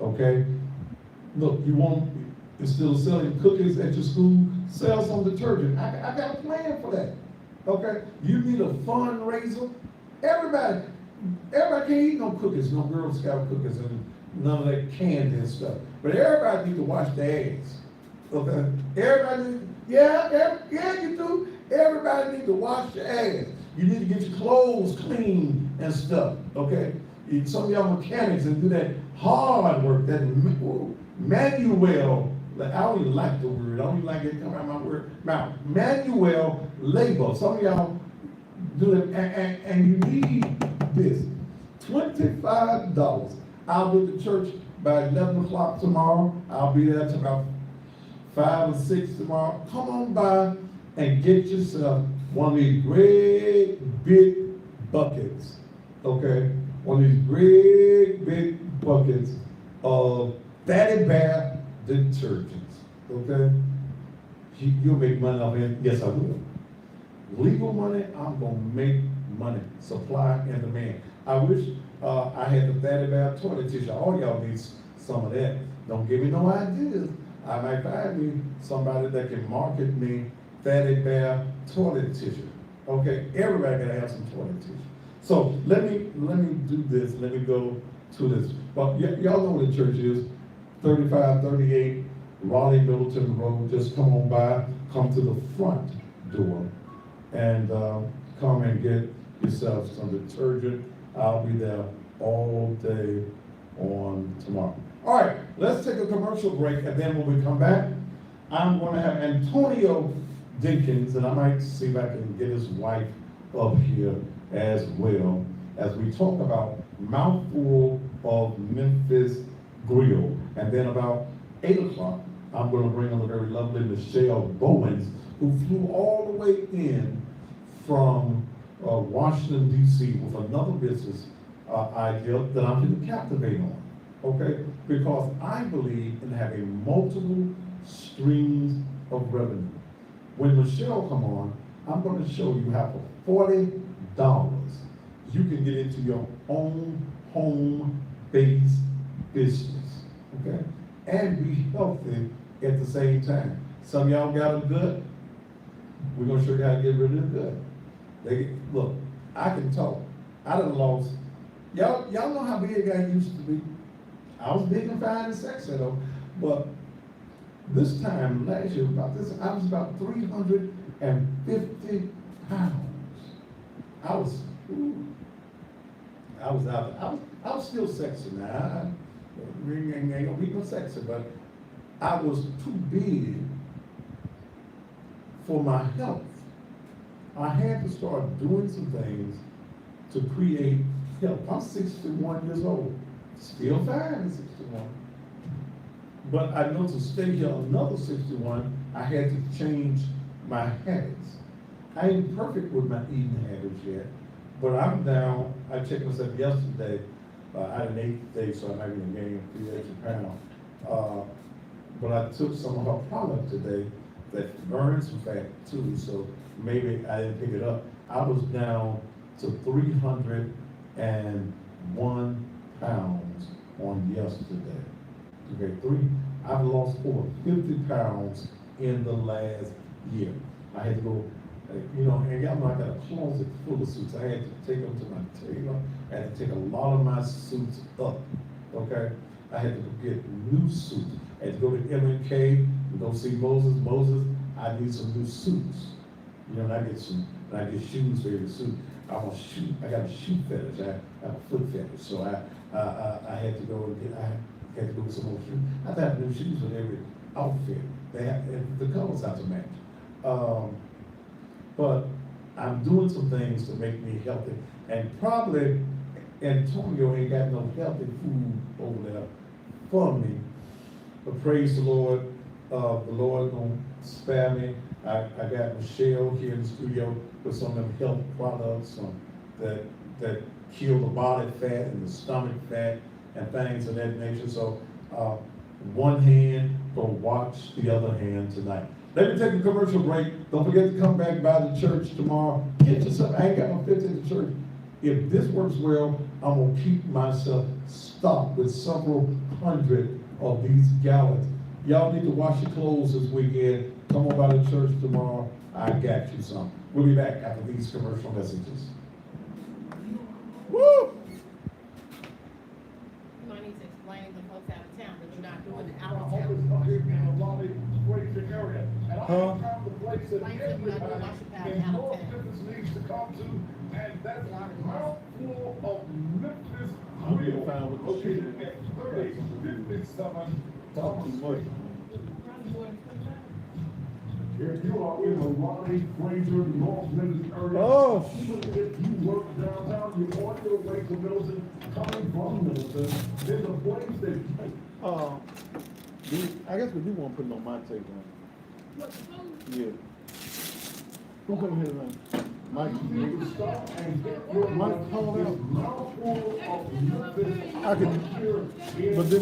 Okay? Look, you want, instead of selling cookies at your school, sell some detergent. I got a plan for that. Okay? You need a fundraiser. Everybody can't eat no cookies, no Girl Scout cookies and none of that candy and stuff. But everybody need to wash their ass. Okay? Everybody, yeah, you do. Everybody need to wash your ass. You need to get your clothes clean and stuff. Okay? Some of y'all mechanics and do that hard work, that manual. I don't even like the word. I don't even like it coming out of my mouth. Manual labor. Some of y'all do that, and you need this. $25. I'll be at the church by 11 o'clock tomorrow. I'll be there till about 5 or 6 tomorrow. Come on by and get yourself one of these great big buckets. Okay? One of these great big buckets of Fatty Bear detergents. Okay? You'll make money off it. Yes, I will. Legal money, I'm gonna make money. Supply and demand. I wish I had the Fatty Bear toilet tissue. All y'all need some of that. Don't give me no ideas. I might find me somebody that can market me Fatty Bear toilet tissue. Okay, everybody gotta have some toilet tissue. So let me do this. Let me go to this. Well, y'all know what the church is. 3538 Raleigh Middleton Road. Just come on by. Come to the front door and come and get yourself some detergent. I'll be there all day on tomorrow. All right, let's take a commercial break, and then when we come back, I'm going to have Antonio Dinkins, and I might see if I can get his wife up here as well, as we talk about Mouthful of Memphis Grill. And then about 8 o'clock, I'm going to bring on the very lovely Michelle Bowens, who flew all the way in from Washington, D.C. with another business idea that I'm going to captivate on, okay? Because I believe in having multiple streams of revenue. When Michelle come on, I'm going to show you how for $40, you can get into your own home-based business, okay? And be healthy at the same time. Some of y'all got them good. We're going to show you how to get rid of them good. Look, I can talk. I done lost. Y'all know how big I used to be. I was big and fine and sexy though. But this time last year, I was about 350 pounds. I was still sexy now. I ain't gonna be no sexy, but I was too big for my health. I had to start doing some things to create health. I'm 61 years old, still fine at 61. But I know to stay here another 61, I had to change my habits. I ain't perfect with my eating habits yet, but I'm down. I checked myself yesterday. I had an 8th day, so I might be gaining 3 extra pounds. But I took some of her product today that burns some fat too, so maybe I didn't pick it up. I was down to 301 pounds on yesterday. Okay, I've lost over 50 pounds in the last year. I had to go, and y'all know I got a closet full of suits. I had to take them to my tailor. I had to take a lot of my suits up, okay? I had to go get new suits. I had to go to M&K and go see Moses. Moses, I need some new suits. And I get shoes for every suit. I got a shoe fetish. I have a foot fetish. So I had to go with some more shoes. I have to have new shoes with every outfit. The colors have to match. But I'm doing some things to make me healthy. And probably Antonio ain't got no healthy food over there for me. But praise the Lord. The Lord gonna spare me. I got Michelle here in the studio with some of them health products that kill the body fat and the stomach fat and things of that nature. So one hand gonna watch the other hand tonight. Let me take a commercial break. Don't forget to come back by the church tomorrow. Get yourself, I ain't got no fits in the church. If this works well, I'm gonna keep myself stocked with several hundred of these gallons. Y'all need to wash your clothes this weekend. Come on by the church tomorrow. I got you some. We'll be back after these commercial messages. Woo! You might need to explain to folks out of town that you're not doing it out of town. Huh? Explain to them you're not doing Washington out of town. needs to come to, and that's Mouthful of Memphis I'm getting fine with the located shit. at 3057 Talk too much. If you are in the Raleigh, Fraser, North Memphis area, Oh. even if you work downtown, you're on your way to Middleton, coming from Middleton, there's a place that I guess we do want to put it on my table. Yeah. Who come here, man? Mike. you can start and get your Mike, call out. Mouthful of Memphis. I could, but then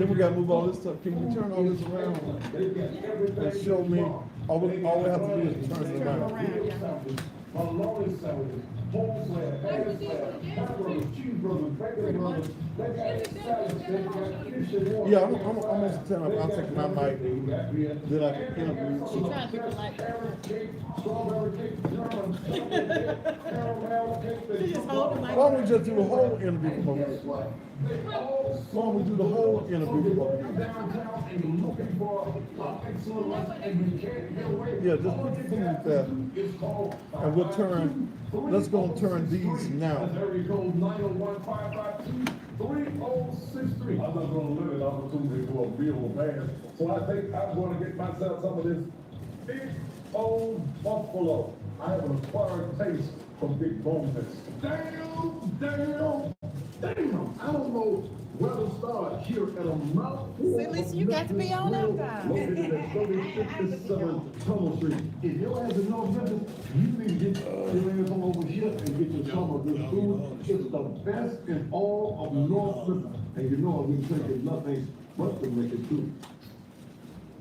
we gotta move all this stuff. Can you turn all this around and show me? All we have to do is turn it around. Bologna sandwiches, wholesale, hamburgers, cheeseburgers, bacon burgers, they got salads, they got fish and water. Yeah, I'm gonna tell them I'll take my mic, then I can interview. She's trying to keep it like Carrot cake, strawberry cake, German chocolate cake, caramel cake. She just hold the mic. Why don't we just do the whole interview from over here? Why don't we do the whole interview from over here? Downtown and you're looking for excellence and you can't get away. Yeah, just put the food there. It's called And we'll let's go and turn these now. There you go, 901-552-3063. I'm not gonna limit opportunity for a meal of man, so I think I'm gonna get myself some of this big old buffalo. I have an acquired taste for big boneless. Damn. I don't know where to start here at a Mouthful See, at least you got to be on them guys. located at 3057 Tunnel Street. If your ass is North Memphis, you need to get your ass on over here and get you some of this food. It's the best in all of North Memphis. And you know I've been drinking nothing but to make it true.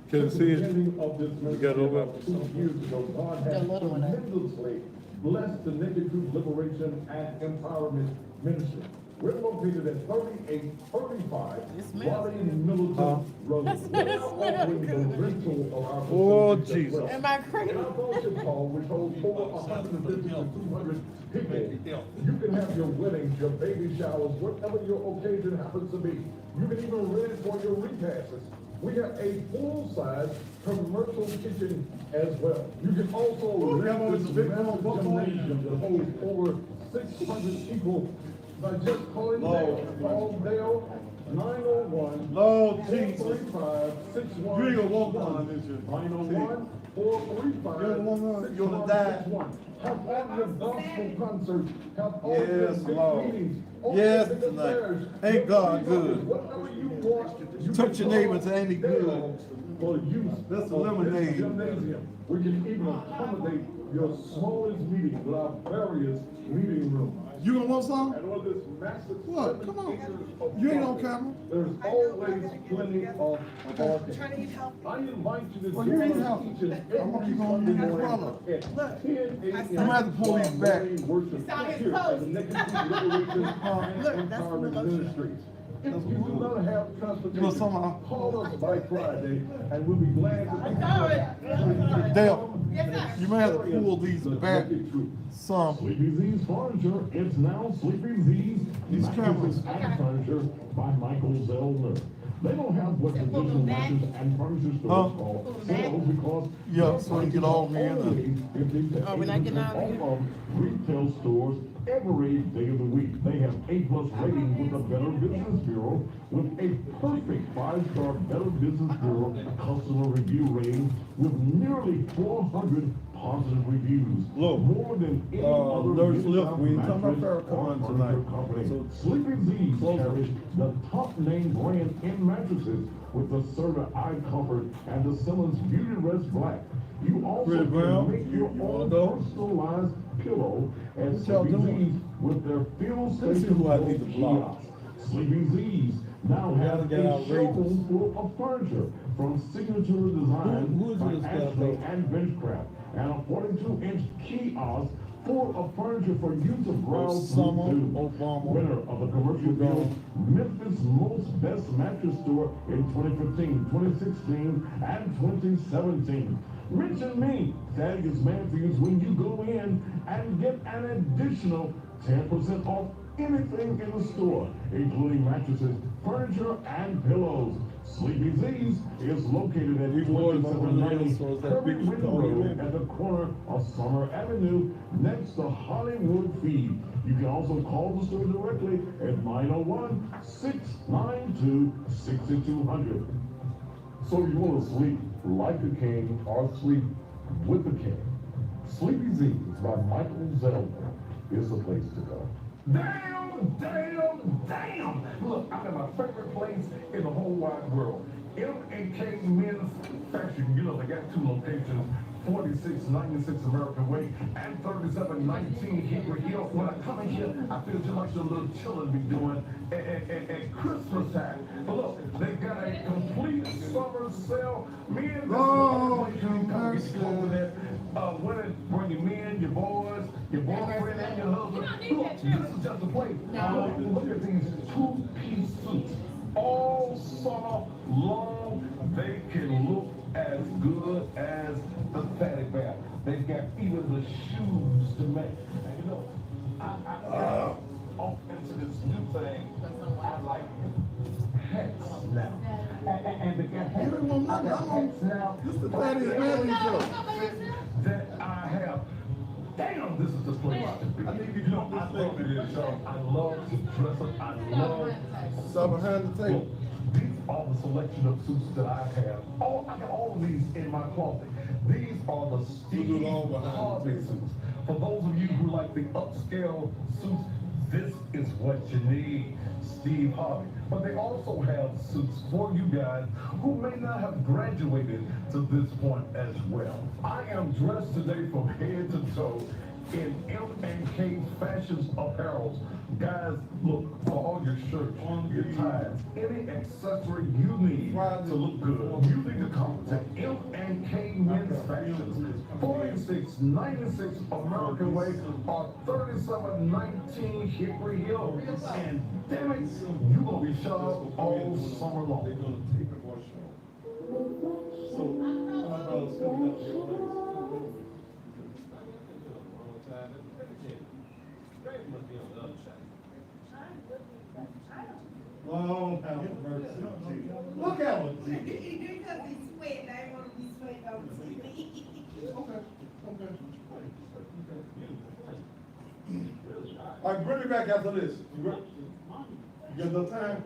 Can you see it? Beginning of this You got it over? about 2 years ago, God The has little one, tremendously blessed the Naked Truth Liberation and Empowerment Ministry. We're located at 3835 It smells Wally Militant Road. It We're now smells offering the good. rental of our Oh, facilities as Jesus. well. Am I crazy? In our fellowship hall, which holds over 150 to 200 people, you can have your weddings, your baby showers, whatever your occasion happens to be. You can even rent it for your repasts. We have a full-size commercial kitchen as well. You can also rent this big gymnasium that holds over 600 people by just calling Dale. Call Dale 901. Lord Jesus. 435-6161. You ain't gonna walk on this year. 901-435-6161. You're gonna die. Have all your gospel concerts, have all Yes, your big Lord. meetings, all Yes, your big tonight. affairs, Ain't God good? whatever you want, you Touch can your neighbors, call ain't he Dale good? For use That's a of lemonade. this gymnasium. We can even accommodate your smallest meeting with our various meeting rooms. You gonna want some? And on this massive What? 7 Come on. acres of You ain't on property, camera. There's always plenty of parking. Trying to eat healthy. I invite you to Well, join you ain't us healthy. each and I'm every gonna keep on Sunday being your morning brother. at 10 a.m. I'm gonna have to pull these back. morning worship It's on his here at post. the Naked Truth Liberation Look, and that's Empowerment the Ministries. If you do not have transportation, somehow- call us by Friday and we'll be glad to take you. Dale, Yes, sir. you may have to pull these back some. Sleepy Z's Furniture, it's now Sleepy Z's These Mattresses cameras. and Furniture by Michael Zellner. They don't have what traditional mattress and furniture stores call sales because Yeah, so you get all me in there. Oh, we're not getting out of here? of retail stores every day of the week. They have A+ rating with the Better Business Bureau with a perfect 5-star Better Business Bureau customer review rating with nearly 400 positive reviews. Look, More than any other Nurse Lift, mid-south we ain't talking about mattress Farrakhan or tonight. furniture company. So, Sleepy Z's close it. carries the top name brand in mattresses with the Serta Eye Comfort and the Simmons Beauty Rest Black. You also Pretty brown. can make your You own wanna go? personalized pillow at What y'all Sleepy doing? Z's with their field Let's see station who I need to block. kiosk. Sleepy Z's now We has gotta get a outrageous. showroom full of furniture from signature design Who is by this guy, Ashley though? and Benchcraft and a 42-inch kiosk full of furniture for you to browse Osama through. Obama. Winner of the commercial deal, Memphis Most Best Mattress Store in 2015, 2016, and 2017. Mention me, Thaddeus Matthews, when you go in and get an additional 10% off anything in the store, including mattresses, furniture, and pillows. Sleepy Z's is located at You boys might wanna know, 2790 so it's that Kirby big Winter stone Road you in. at the corner of Summer Avenue next to Hollywood Feed. You can also call the store directly at 901-692-6200. So you want to sleep like a king or sleep with the king? Sleepy Z's by Michael Zellner is the place to go. Damn! Look, I'm at my favorite place in the whole wide world. M&K Men's Fashion. You know, they got 2 locations. 4696 American Way and 3719 Hickory Hill. When I come in here, I feel just like the little children be doing at Christmas time. But look, they got a complete summer sale. Men, this is Oh, the place you can come get your clothes at. Women, bring your men, your boys, your boyfriend, and your husband. Look, this is just the place. Look at these 2-piece suits. All summer long, they can look as good as the Fatty Bear. They've got even the shoes to make. And you know, I got off into this new thing. I like hats now. And they got hats. I got hats now. This the Thaddeus Matthews show. That I have. Damn! now this is the place. I think you know, I love it. I love to dress up. I love. So behind the table. Look, these are the selection of suits that I have. I got all of these in my closet. These are the Steve Harvey suits. For those of you who like the upscale suits, this is what you need, Steve Harvey. But they also have suits for you guys who may not have graduated to this point as well. I am dressed today from head to toe in M&K Fashions apparels. Guys, look, for all your shirts, your ties, any accessory you need to look good, you need to come to M&K Men's Fashions, 4696 American Way, or 3719 Hickory Hill. And damn it, you're going to be sharp all summer long. They're gonna take a wash off. So, my brother's coming up to your place. Lord have mercy. Look at him. Because he's sweating, I want to be sweating on TV. Okay. All right, bring me back after this. You got enough time?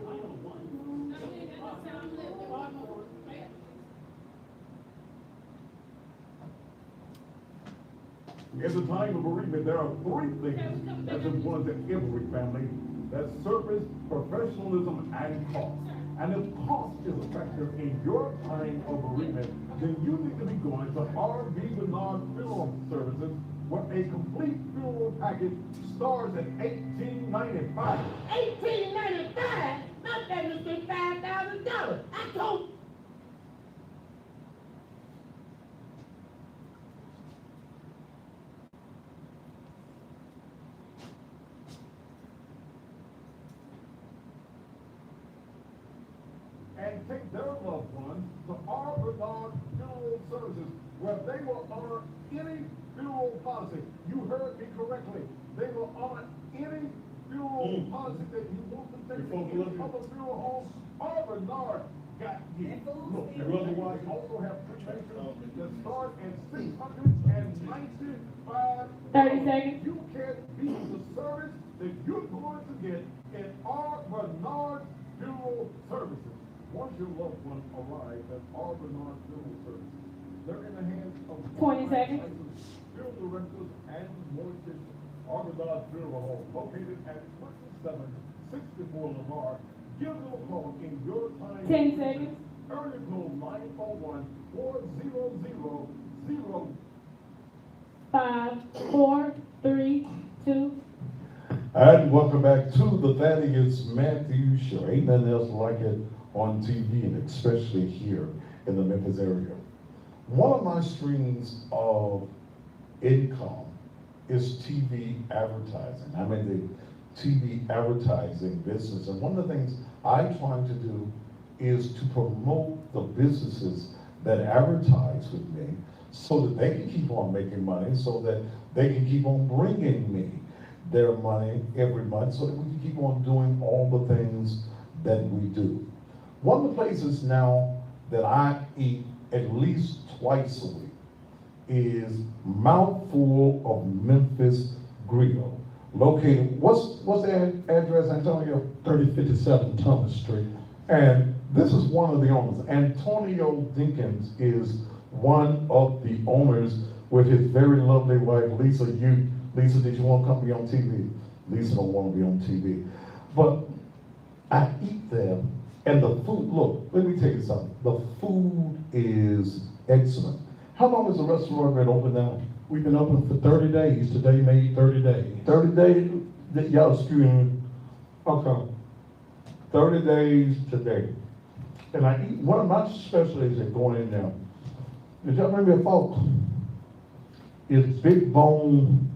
At the time of bereavement, there are three things that's important to every family. That's service, professionalism, and cost. And if cost is a factor in your time of bereavement, then you need to be going to R.V. Bernard Funeral Services, where a complete funeral package starts at $18.95. $18.95? My family spent $5,000. I told. And take their loved ones to R. Bernard Funeral Services, where they will honor any funeral policy. You heard me correctly. They will honor any funeral policy that you want to take in any other funeral home. R. Bernard got you. Look, your other wives also have cremations that start at $695. 30 seconds. You can't beat the service that you're going to get in R. Bernard Funeral Services. Once your loved one arrives at R. Bernard Funeral Services, they're in the hands of 20 seconds. funeral directors and mortgages. R. Bernard Funeral Home, located at 2764 Lamar. Give them a call in your time. 10 seconds. Area code 941-400-0. 5, 4, 3, 2. And welcome back to the Thaddeus Matthews Show. Ain't nothing else like it on TV, and especially here in the Memphis area. One of my streams of income is TV advertising. I'm in the TV advertising business, and one of the things I try to do is to promote the businesses that advertise with me so that they can keep on making money, so that they can keep on bringing me their money every month, so that we can keep on doing all the things that we do. One of the places now that I eat at least twice a week is Mouthful of Memphis Grill, located, what's the address, Antonio? 3057 Thomas Street. And this is one of the owners. Antonio Dinkins is one of the owners with his very lovely wife, Lisa. Lisa, did you want to come be on TV? Lisa don't want to be on TV. But I eat there, and the food, look, let me tell you something. The food is excellent. How long has the restaurant been open now? We've been open for 30 days. Today made 30 days. 30 days? Y'all excuse me. Okay. 30 days today. And I eat, one of my specialties is going in there. Did y'all remember, folks? Is big bone.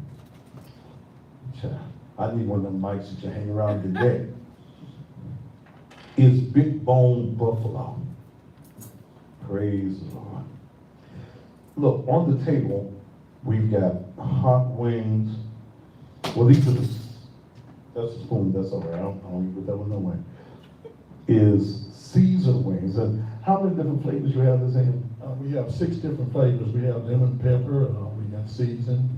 I need one of them mics that you hang around the neck. Is big bone buffalo. Praise the Lord. Look, on the table, we've got hot wings. Well, these are that's a spoon, that's all right. I don't even put that one nowhere. Is seasoned wings. And how many different flavors you have this in? We have 6 different flavors. We have lemon pepper, we got seasoned,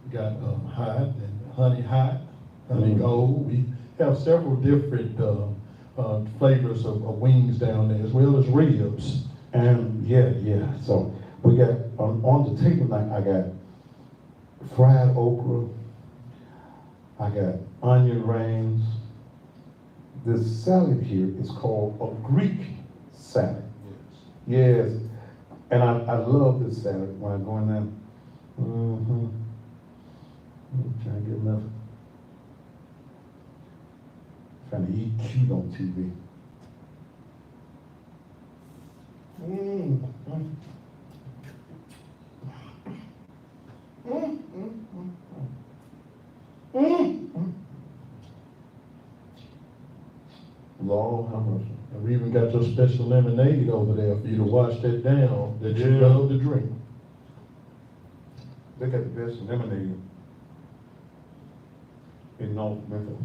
We got hot and honey hot, honey gold. We have several different flavors of wings down there, as well as ribs. And yeah. So we got on the table tonight. I got fried okra. I got onion rings. This salad here is called a Greek salad. Yes. And I love this salad when I go in there. I'm trying to get enough. Trying to eat cute on TV. Lord, how much? And we even got your special lemonade over there for you to wash that down, that you Yeah. love to drink. They got the best lemonade in North Memphis.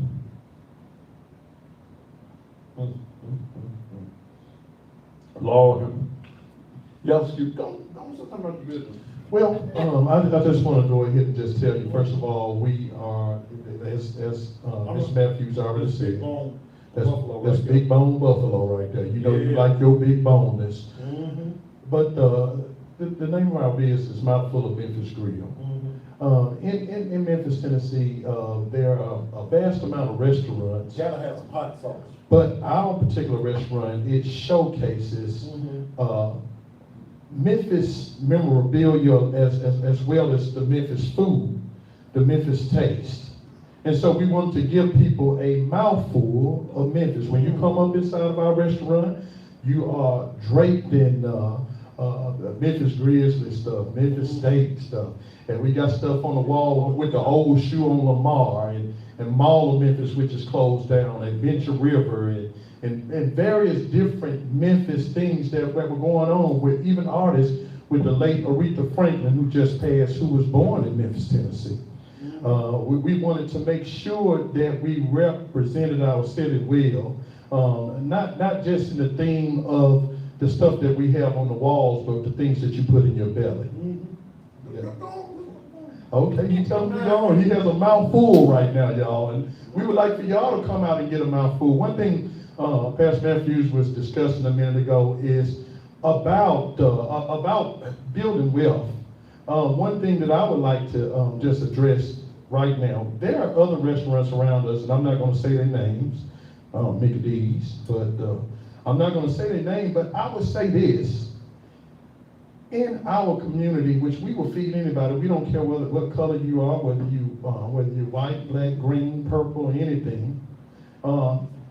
Lord, y'all excuse, don't say something about the business. Well, I just want to go ahead and just tell you, first of all, we are, as Ms. Matthews already said, that's Big Bone Buffalo right there. You know you like your big boneness. But the name of our business is Mouthful of Memphis Grill. In Memphis, Tennessee, there are a vast amount of restaurants. Gotta have some hot sauce. But our particular restaurant, it showcases Memphis memorabilia as well as the Memphis food, the Memphis taste. And so we want to give people a mouthful of Memphis. When you come up inside of our restaurant, you are draped in Memphis Grizzly stuff, Memphis State stuff. And we got stuff on the wall with the old shoe on Lamar and Mall of Memphis, which is closed down, Adventure River, and various different Memphis things that were going on with even artists, with the late Aretha Franklin, who just passed, who was born in Memphis, Tennessee. We wanted to make sure that we represented our city well, not just in the theme of the stuff that we have on the walls, but the things that you put in your belly. Yeah. Okay, you tell him to go on. He has a mouthful right now, y'all, and we would like for y'all to come out and get a mouthful. One thing Pastor Matthews was discussing a minute ago is about building wealth. One thing that I would like to just address right now, there are other restaurants around us, and I'm not going to say their names, Mickey D's, but I'm not going to say their name, but I would say this. In our community, which we will feed anybody, we don't care what color you are, whether you're white, black, green, purple, or anything.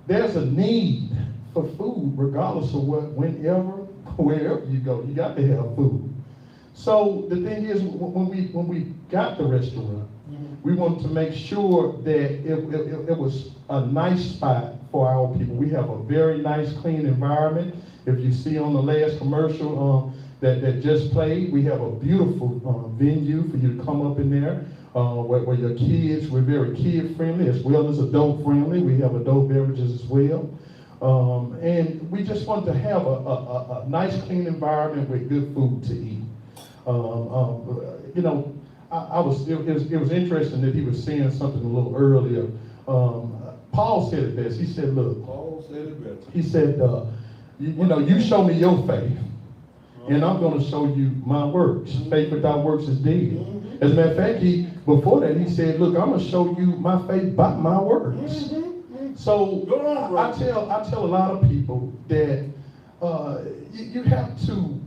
There's a need for food, regardless of wherever you go, you got to have food. So the thing is, when we got the restaurant, we wanted to make sure that it was a nice spot for our people. We have a very nice, clean environment. If you see on the last commercial that just played, we have a beautiful venue for you to come up in there, where your kids, we're very kid-friendly as well as adult-friendly. We have adult beverages as well. And we just want to have a nice, clean environment with good food to eat. You know, it was interesting that he was saying something a little earlier. Paul said it best. He said, look, Paul said it better. he said, you show me your faith, and I'm going to show you my works. Faith without works is dead. As a matter of fact, before that, he said, look, I'm going to show you my faith by my works. So I tell a lot of people that you have to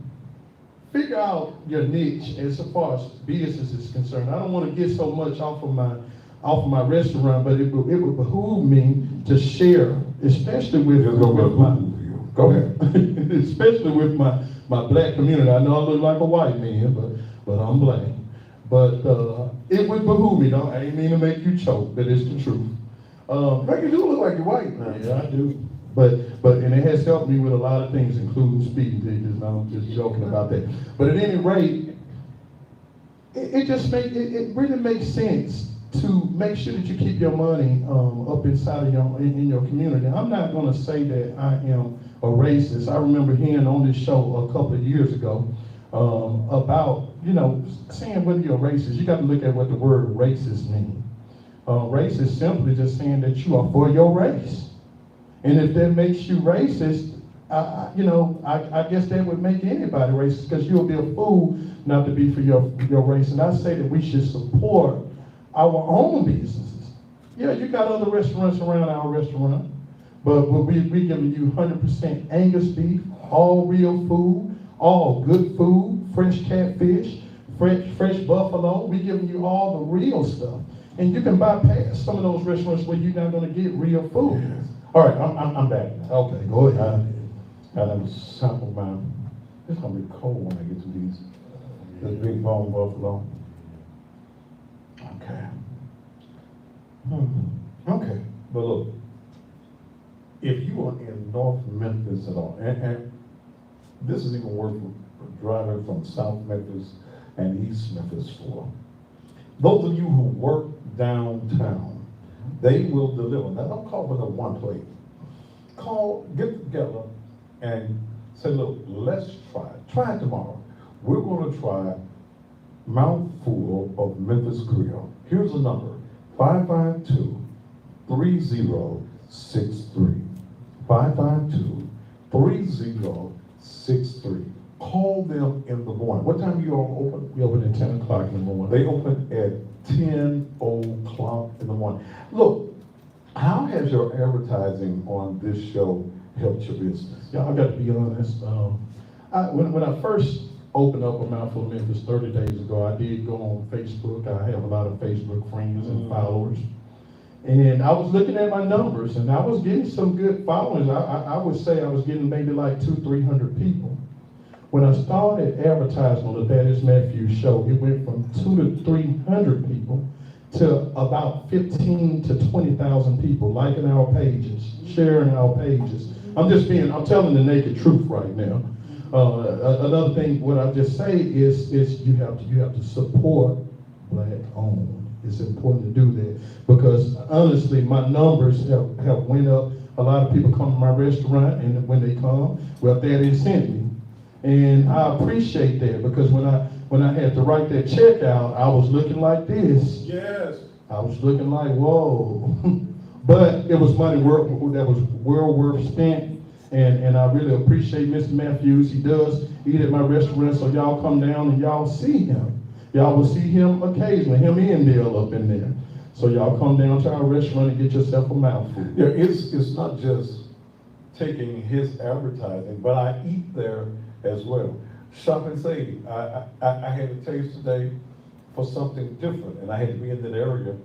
figure out your niche as far as business is concerned. I don't want to get so much off of my restaurant, but it would behoove me to share, especially with my go ahead, especially with my black community. I know I look like a white man, but I'm black. But it would behoove me. I ain't mean to make you choke, but it's the truth. Make you do look like you're white, man. Yeah, I do. But and it has helped me with a lot of things, including speeding tickets. And I'm just joking about that. But at any rate, it really makes sense to make sure that you keep your money up inside of in your community. I'm not going to say that I am a racist. I remember hearing on this show a couple of years ago about saying whether you're racist, you got to look at what the word racist means. Race is simply just saying that you are for your race. And if that makes you racist, I guess that would make anybody racist, because you'll be a fool not to be for your race. And I say that we should support our own businesses. Yeah, you got other restaurants around our restaurant, but we giving you 100% Angus beef, all real food, all good food, fresh catfish, fresh buffalo. We giving you all the real stuff. And you can bypass some of those restaurants where you're not going to get real food. All right, I'm back now. Okay, go ahead. I done sampled my. It's gonna be cold when I get to this big bone buffalo. Okay. Okay, but look, if you are in North Memphis at all, and this is even worth driving from South Memphis and East Memphis for. Those of you who work downtown, they will deliver. Now, don't call for the one plate. Get together and say, look, let's try it. Try it tomorrow. We're going to try Mouthful of Memphis Grill. Here's the number, 552-3063. 552-3063. Call them in the morning. What time do you all open? We open at 10 o'clock in the morning. They open at 10 o'clock in the morning. Look, how has your advertising on this show helped your business? Yeah, I got to be honest. When I first opened up a Mouthful of Memphis 30 days ago, I did go on Facebook. I have a lot of Facebook friends and followers. And I was looking at my numbers, and I was getting some good followers. I would say I was getting maybe like 200-300 people. When I started advertising on the That Is Matthews show, it went from 200 to 300 people to about 15 to 20,000 people liking our pages, sharing our pages. I'm telling the naked truth right now. Another thing, what I just say is you have to support Black owned. It's important to do that, because honestly, my numbers have went up. A lot of people come to my restaurant, and when they come, well, Daddy sent me. And I appreciate that, because when I had to write that check out, I was looking like this. Yes. I was looking like, whoa. But it was money that was well worth spent. And I really appreciate Mr. Matthews. He does eat at my restaurant, so y'all come down and y'all see him. Y'all will see him occasionally, him and Bill up in there. So y'all come down to our restaurant and get yourself a mouthful. Yeah, it's not just taking his advertising, but I eat there as well. Shop and save. I had a taste today for something different, and I had to be in that area.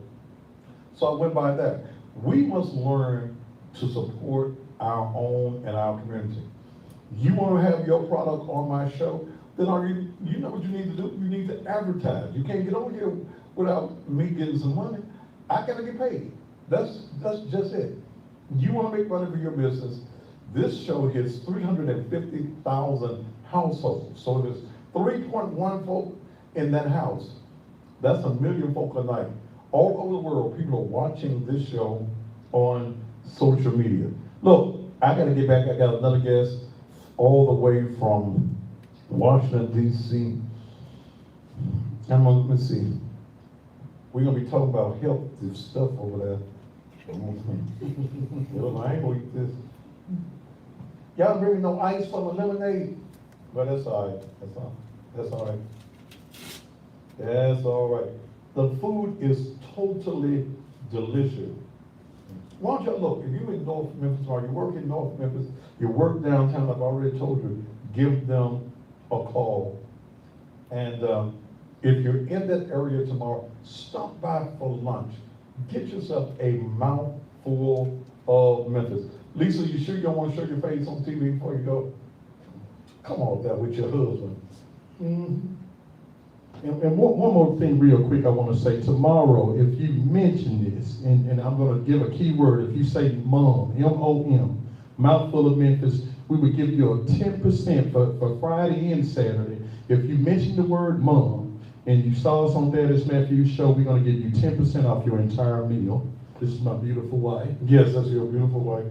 So I went by that. We must learn to support our own and our community. You want to have your product on my show, then you know what you need to do? You need to advertise. You can't get on here without me getting some money. I gotta get paid. That's just it. You want to make money for your business. This show hits 350,000 households. So there's 3.1 folk in that house. That's 1 million folk a night. All over the world, people are watching this show on social media. Look, I gotta get back. I got another guest all the way from Washington, D.C. Let's see. We're gonna be talking about healthy stuff over there. Well, I ain't gonna eat this. Y'all bring me no ice for the lemonade. But that's all right. That's all right. That's all right. The food is totally delicious. Why don't y'all look, if you're in North Memphis or you work in North Memphis, you work downtown, I've already told you, give them a call. And if you're in that area tomorrow, stop by for lunch. Get yourself a mouthful of Memphis. Lisa, you sure you don't want to show your face on TV before you go? Come on there with your husband. Mm-hmm. And one more thing real quick I want to say. Tomorrow, if you mention this, and I'm going to give a key word, if you say MOM, M-O-M, Mouthful of Memphis, we would give you a 10% for Friday and Saturday. If you mention the word MOM, and you saw us on That Is Matthews show, we're going to give you 10% off your entire meal. This is my beautiful wife. Yes, that's your beautiful wife.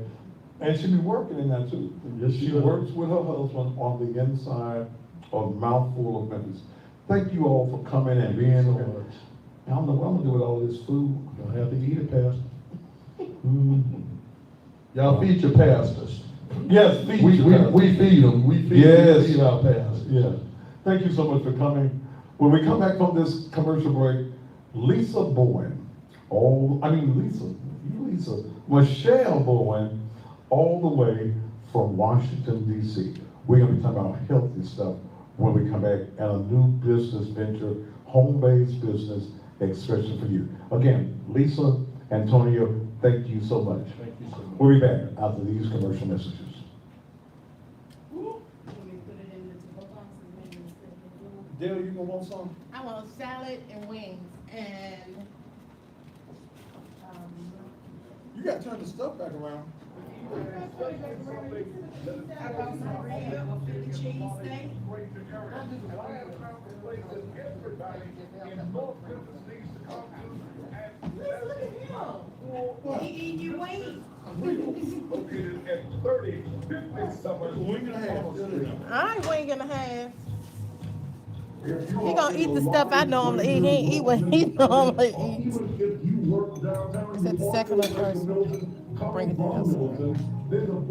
And she'll be working in that too. Yes, She works with her husband on the inside of Mouthful of Memphis. Thank you all for coming and being here. I don't know what I'm gonna do with all this food. You'll have to eat it, Pastor. Y'all feed your pastors. Yes, feed We your pastors. feed them. We Yes. feed our pastors. Yeah. Thank you so much for coming. When we come back from this commercial break, Lisa Bowen, Michelle Bowen, all the way from Washington, D.C. We're gonna be talking about healthy stuff when we come back, and a new business venture, home-based business, especially for you. Again, Lisa, Antonio, thank you so much. Thank you so much. We'll be back after these commercial messages. Dale, you gonna want some? I want salad and wings and, You gotta turn the stuff back around. I want some rib, a Philly cheesesteak. Look at him. He eating your wings. Located at 3050 Summer. Wing and a half. I ain't wing and a half. He gonna eat the stuff I normally eat. He ain't eat what he normally eats. Is that the second or first? Bring it down.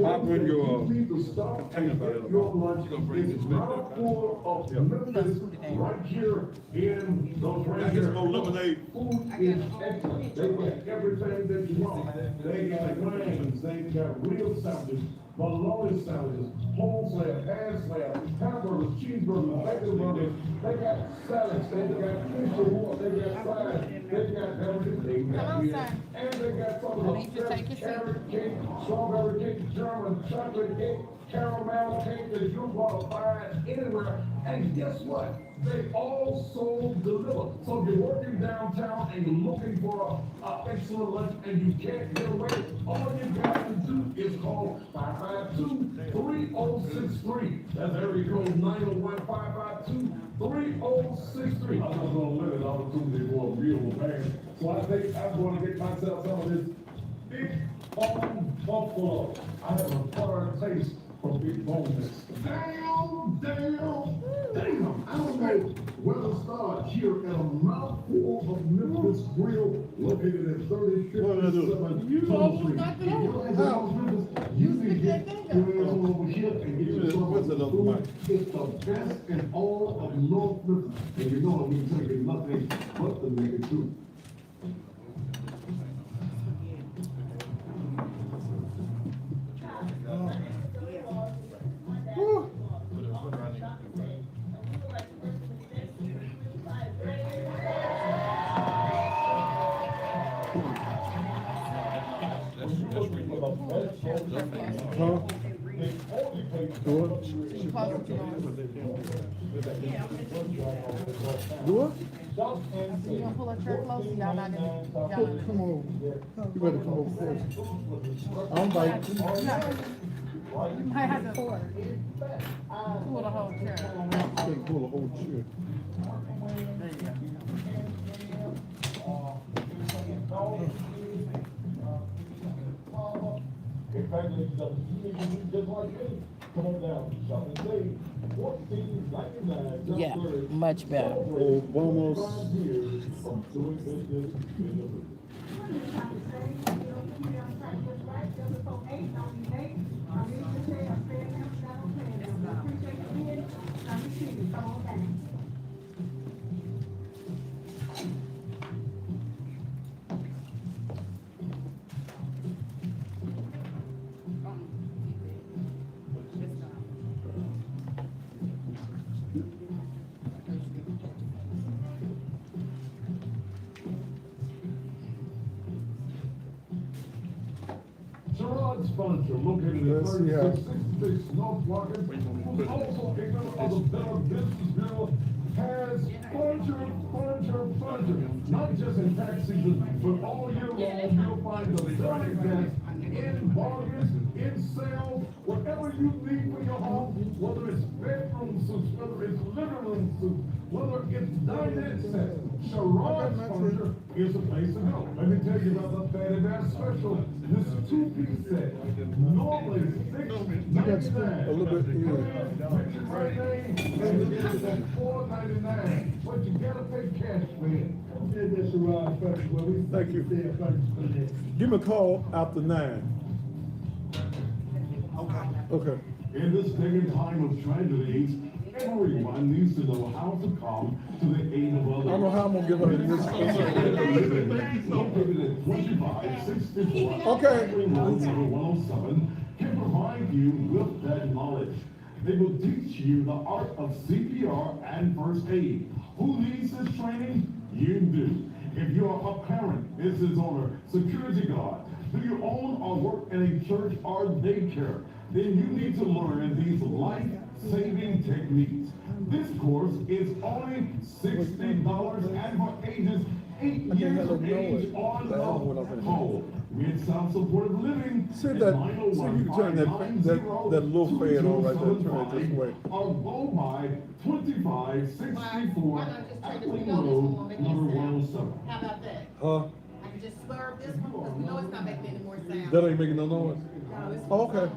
I'll bring your, peanut butter. You gonna bring this back up? Right here in those Can I get some more lemonade? Food is excellent. They got everything that you want. They got wings, they got real sandwiches, bologna sandwiches, whole slab, half slab, hamburgers, cheeseburgers, bacon burgers. They got salads, they got fish and water, they got fries, they got everything. Come on, sir. And they got some of I the need you to take your seat. carrot cake, strawberry cake, German chocolate cake, caramel cake that you want to find anywhere. And guess what? They also deliver. So if you're working downtown and you're looking for an excellent lunch and you can't get away, all you got to do is call 552-3063. That's area code 901-552-3063. I'm not gonna limit opportunity for a real man. So I think I'm gonna get myself some of this big bone buffalo. I have a thorough taste for big bones. Damn! I don't know where to start here at a Mouthful of Memphis grill located at 3057 Beale Street. You can get your over here and get yourself some food. It's the best in all of North Memphis. And you know I'm gonna tell you nothing but the nigga truth. Huh? Do it? You gonna pull a chair closer? Y'all not gonna. Come on. You better come over first. I'm biting. You might have to pull the whole chair. Can't pull a whole chair. There you go. In fact, ladies and gentlemen, you can do just like me. Come on down to Shop and Save. $14.99. Yeah, much better. Obama's. From doing business in the Gerard's Furniture, located at Let's see how- 3666 North Market, who's also a member of the Better Business Bureau, has furniture. Not just in tax season, but all year long, you'll find the very best in bargains, in sales, whatever you need for your home, whether it's bedroom suits, whether it's living room suits, Whether it's dinette sets, Sherrod's Furniture is the place to go. Let me tell you about the Fatty Bass Special. This two-piece set, normally $6.99. A little bit, Come in, pick your brand name, and it's at $4.99. But you gotta pay cash for it. Did this Sherrod first, well, we Thank you. said first for this. Give me a call after 9. Okay. In this day and time of tragedies, everyone needs to know how to come to the aid of others. I don't know how I'm gonna give her this. Located at 2564 Okay. Road number 107 can provide you with that knowledge. They will teach you the art of CPR and first aid. Who needs this training? You do. If you are a parent, business owner, security guard, do you own or work in a church or daycare? Then you need to learn these life-saving techniques. This course is only $60 and for ages 8 years of age on the whole. Mid-South Supportive Living. See that, see you can turn that little fan on right there, turn it this way. Or go by 2564 Why not just turn the Apple window this Road, one, make it number sound? 107. How about that? Huh? I can just swerve this one, because we know it's not making any more sound. That ain't making no noise? No, it's- Oh, okay.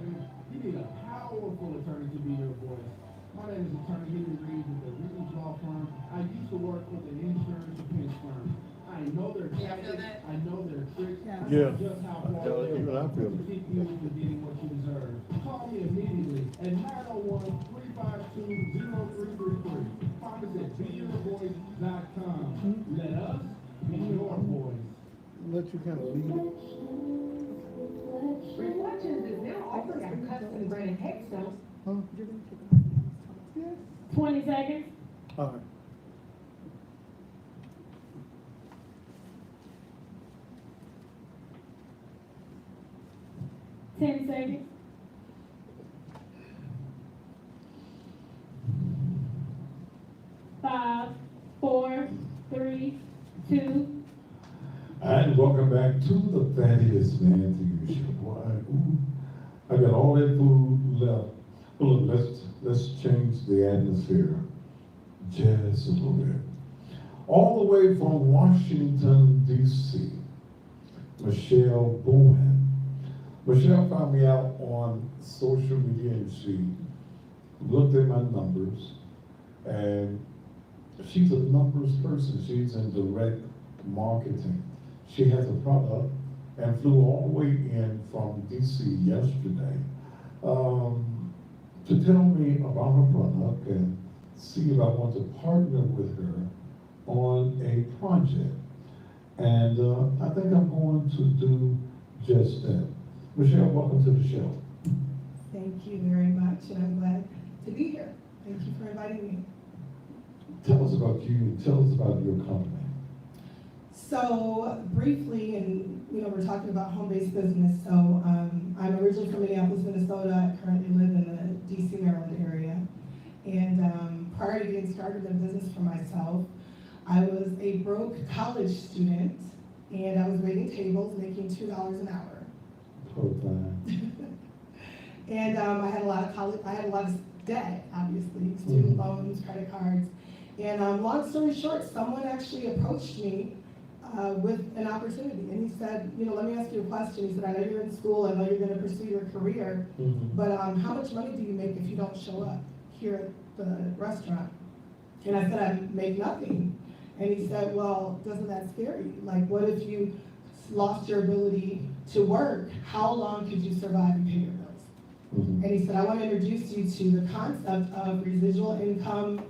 You need a powerful attorney to be your voice. My name is Attorney Henry Reed with the Reed's Law Firm. I used to work with an insurance defense firm. I know their Yeah, I feel tactics, that. I know their tricks. I Yeah. know just how far Yeah, they even I feel to it. keep you from getting what you deserve. Call me immediately at 901-352-0333. Find us at beyourvoice.com. Let us be your voice. Let you kind of lead it. Reflections is now offering our custom branded headstones. Huh? 20 seconds. All right. Ten seconds. Five, four, three, two. And welcome back to the fattiest man to your show. Boy, I got all that food left. But look, let's change the atmosphere just a little bit. All the way from Washington, D.C., Michelle Bowen. Michelle found me out on social media and she looked at my numbers and she's a numbers person. She's in direct marketing. She has a product and flew all the way in from DC yesterday to tell me about her product and see if I want to partner with her on a project. And I think I'm going to do just that. Michelle, welcome to the show. Thank you very much, and I'm glad to be here. Thank you for inviting me. Tell us about you and tell us about your company. So briefly, and we're talking about home-based business. So I'm originally from Minneapolis, Minnesota. I currently live in the DC, Maryland area. And prior to getting started in business for myself, I was a broke college student, and I was waiting tables, making $2 an hour. And I had a lot of debt, obviously, student loans, credit cards. And long story short, someone actually approached me with an opportunity. And he said, let me ask you a question. He said, I know you're in school, I know you're gonna pursue your career, but how much money do you make if you don't show up here at the restaurant? And I said, I make nothing. And he said, well, doesn't that scare you? Like, what if you lost your ability to work? How long could you survive and pay your bills? And he said, I want to introduce you to the concept of residual income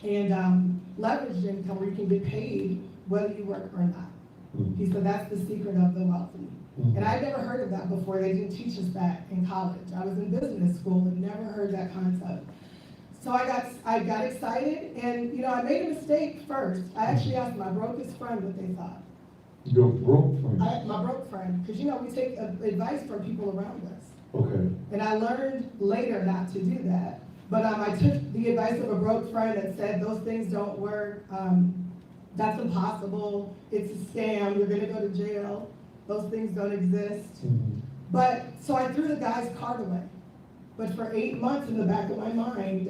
and leveraged income where you can get paid whether you work or not. He said, that's the secret of the wealthy. And I'd never heard of that before. They didn't teach us that in college. I was in business school and never heard that concept. So I got excited, and I made a mistake first. I actually asked my brokest friend what they thought. Your broke friend? My broke friend, because we take advice from people around us. Okay. And I learned later not to do that. But I took the advice of a broke friend that said those things don't work. That's impossible. It's a scam. You're gonna go to jail. Those things don't exist. But so I threw the guy's card away. But for 8 months in the back of my mind,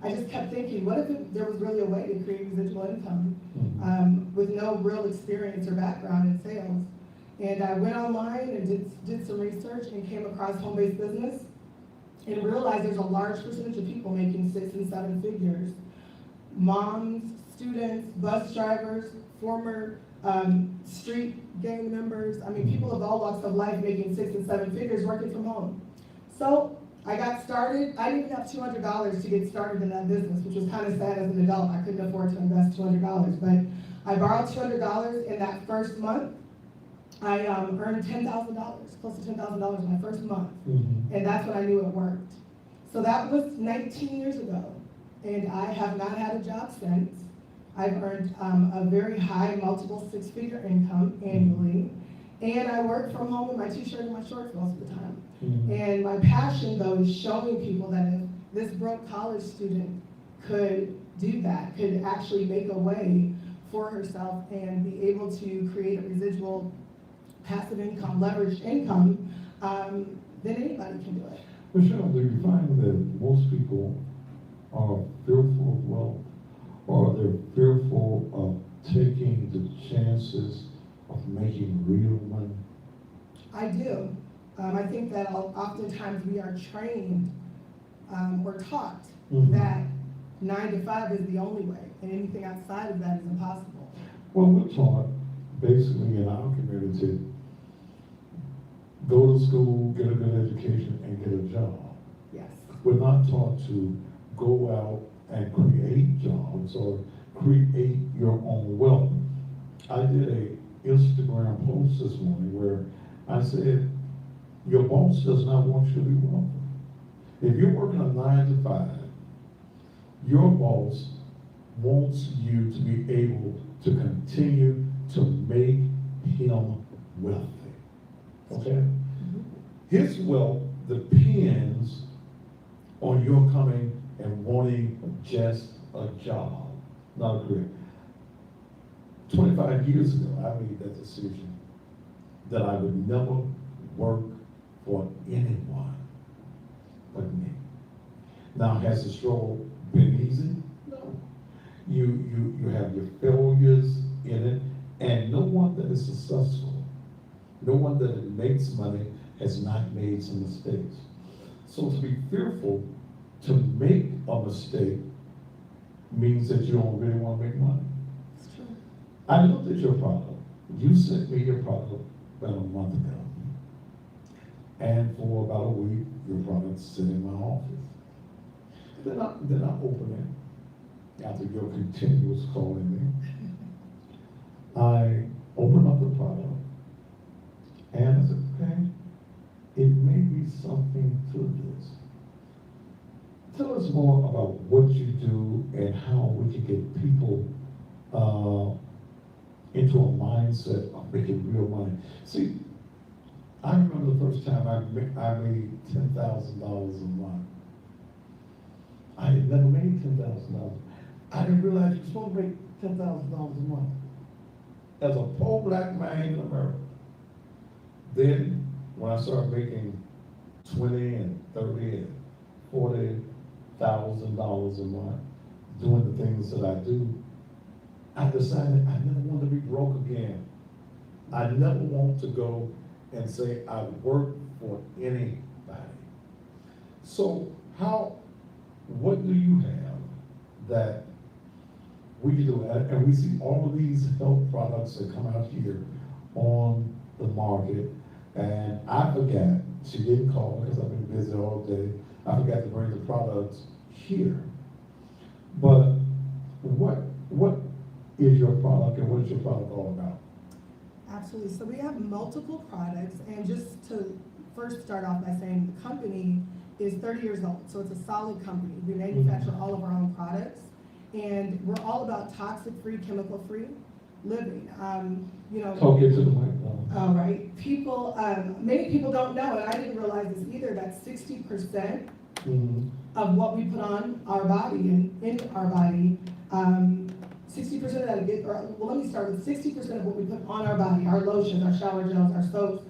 I just kept thinking, what if there was really a way to create residual income with no real experience or background in sales? And I went online and did some research and came across home-based business and realized there's a large percentage of people making 6 and 7 figures. Moms, students, bus drivers, former street gang members. I mean, people of all walks of life making 6 and 7 figures working from home. So I got started. I didn't even have $200 to get started in that business, which was kind of sad as an adult. I couldn't afford to invest $200, but I borrowed $200 in that first month. I earned $10,000, close to $10,000 my first month, and that's when I knew it worked. So that was 19 years ago, and I have not had a job since. I've earned a very high multiple 6-figure income annually, and I work from home in my t-shirt and my shorts most of the time. And my passion, though, is showing people that if this broke college student could do that, could actually make a way for herself and be able to create a residual passive income, leveraged income, then anybody can do it. Michelle, do you find that most people are fearful of wealth, or they're fearful of taking the chances of making real money? I do. I think that oftentimes we are trained or taught that 9 to 5 is the only way, and anything outside of that is impossible. Well, we're taught basically in our community, go to school, get a good education, and get a job. Yes. We're not taught to go out and create jobs or create your own wealth. I did an Instagram post this morning where I said, your boss does not want you to be wealthy. If you're working a 9 to 5, your boss wants you to be able to continue to make him wealthy. Okay? His wealth depends on your coming and wanting just a job, not a career. 25 years ago, I made that decision that I would never work for anyone but me. Now, has the struggle been easy? No. You have your failures in it, and no one that is successful, no one that makes money has not made some mistakes. So to be fearful to make a mistake means that you don't really want to make money. It's true. I looked at your product. You sent me your product about a month ago. And for about a week, your product's sitting in my office. Then I open it after your continuous calling me. I open up the product and I said, okay, it may be something to this. Tell us more about what you do and how we can get people into a mindset of making real money. See, I remember the first time I made $10,000 a month. I had never made $10,000. I didn't realize you're supposed to make $10,000 a month as a poor black man in America. Then, when I started making $20,000 and $30,000 and $40,000 a month, doing the things that I do, I decided I never want to be broke again. I never want to go and say I work for anybody. So what do you have that we can do? And we see all of these health products that come out here on the market, and I forgot, she didn't call because I've been busy all day. I forgot to bring the products here. But what is your product and what is your product all about? Absolutely. So we have multiple products, and just to first start off by saying the company is 30 years old, so it's a solid company. We manufacture all of our own products, and we're all about toxic-free, chemical-free living. Talk into the microphone. All right. People, many people don't know, and I didn't realize this either, that 60% of what we put on our body and in our body, 60% of that, let me start with 60% of what we put on our body, our lotions, our shower gels, our soaps,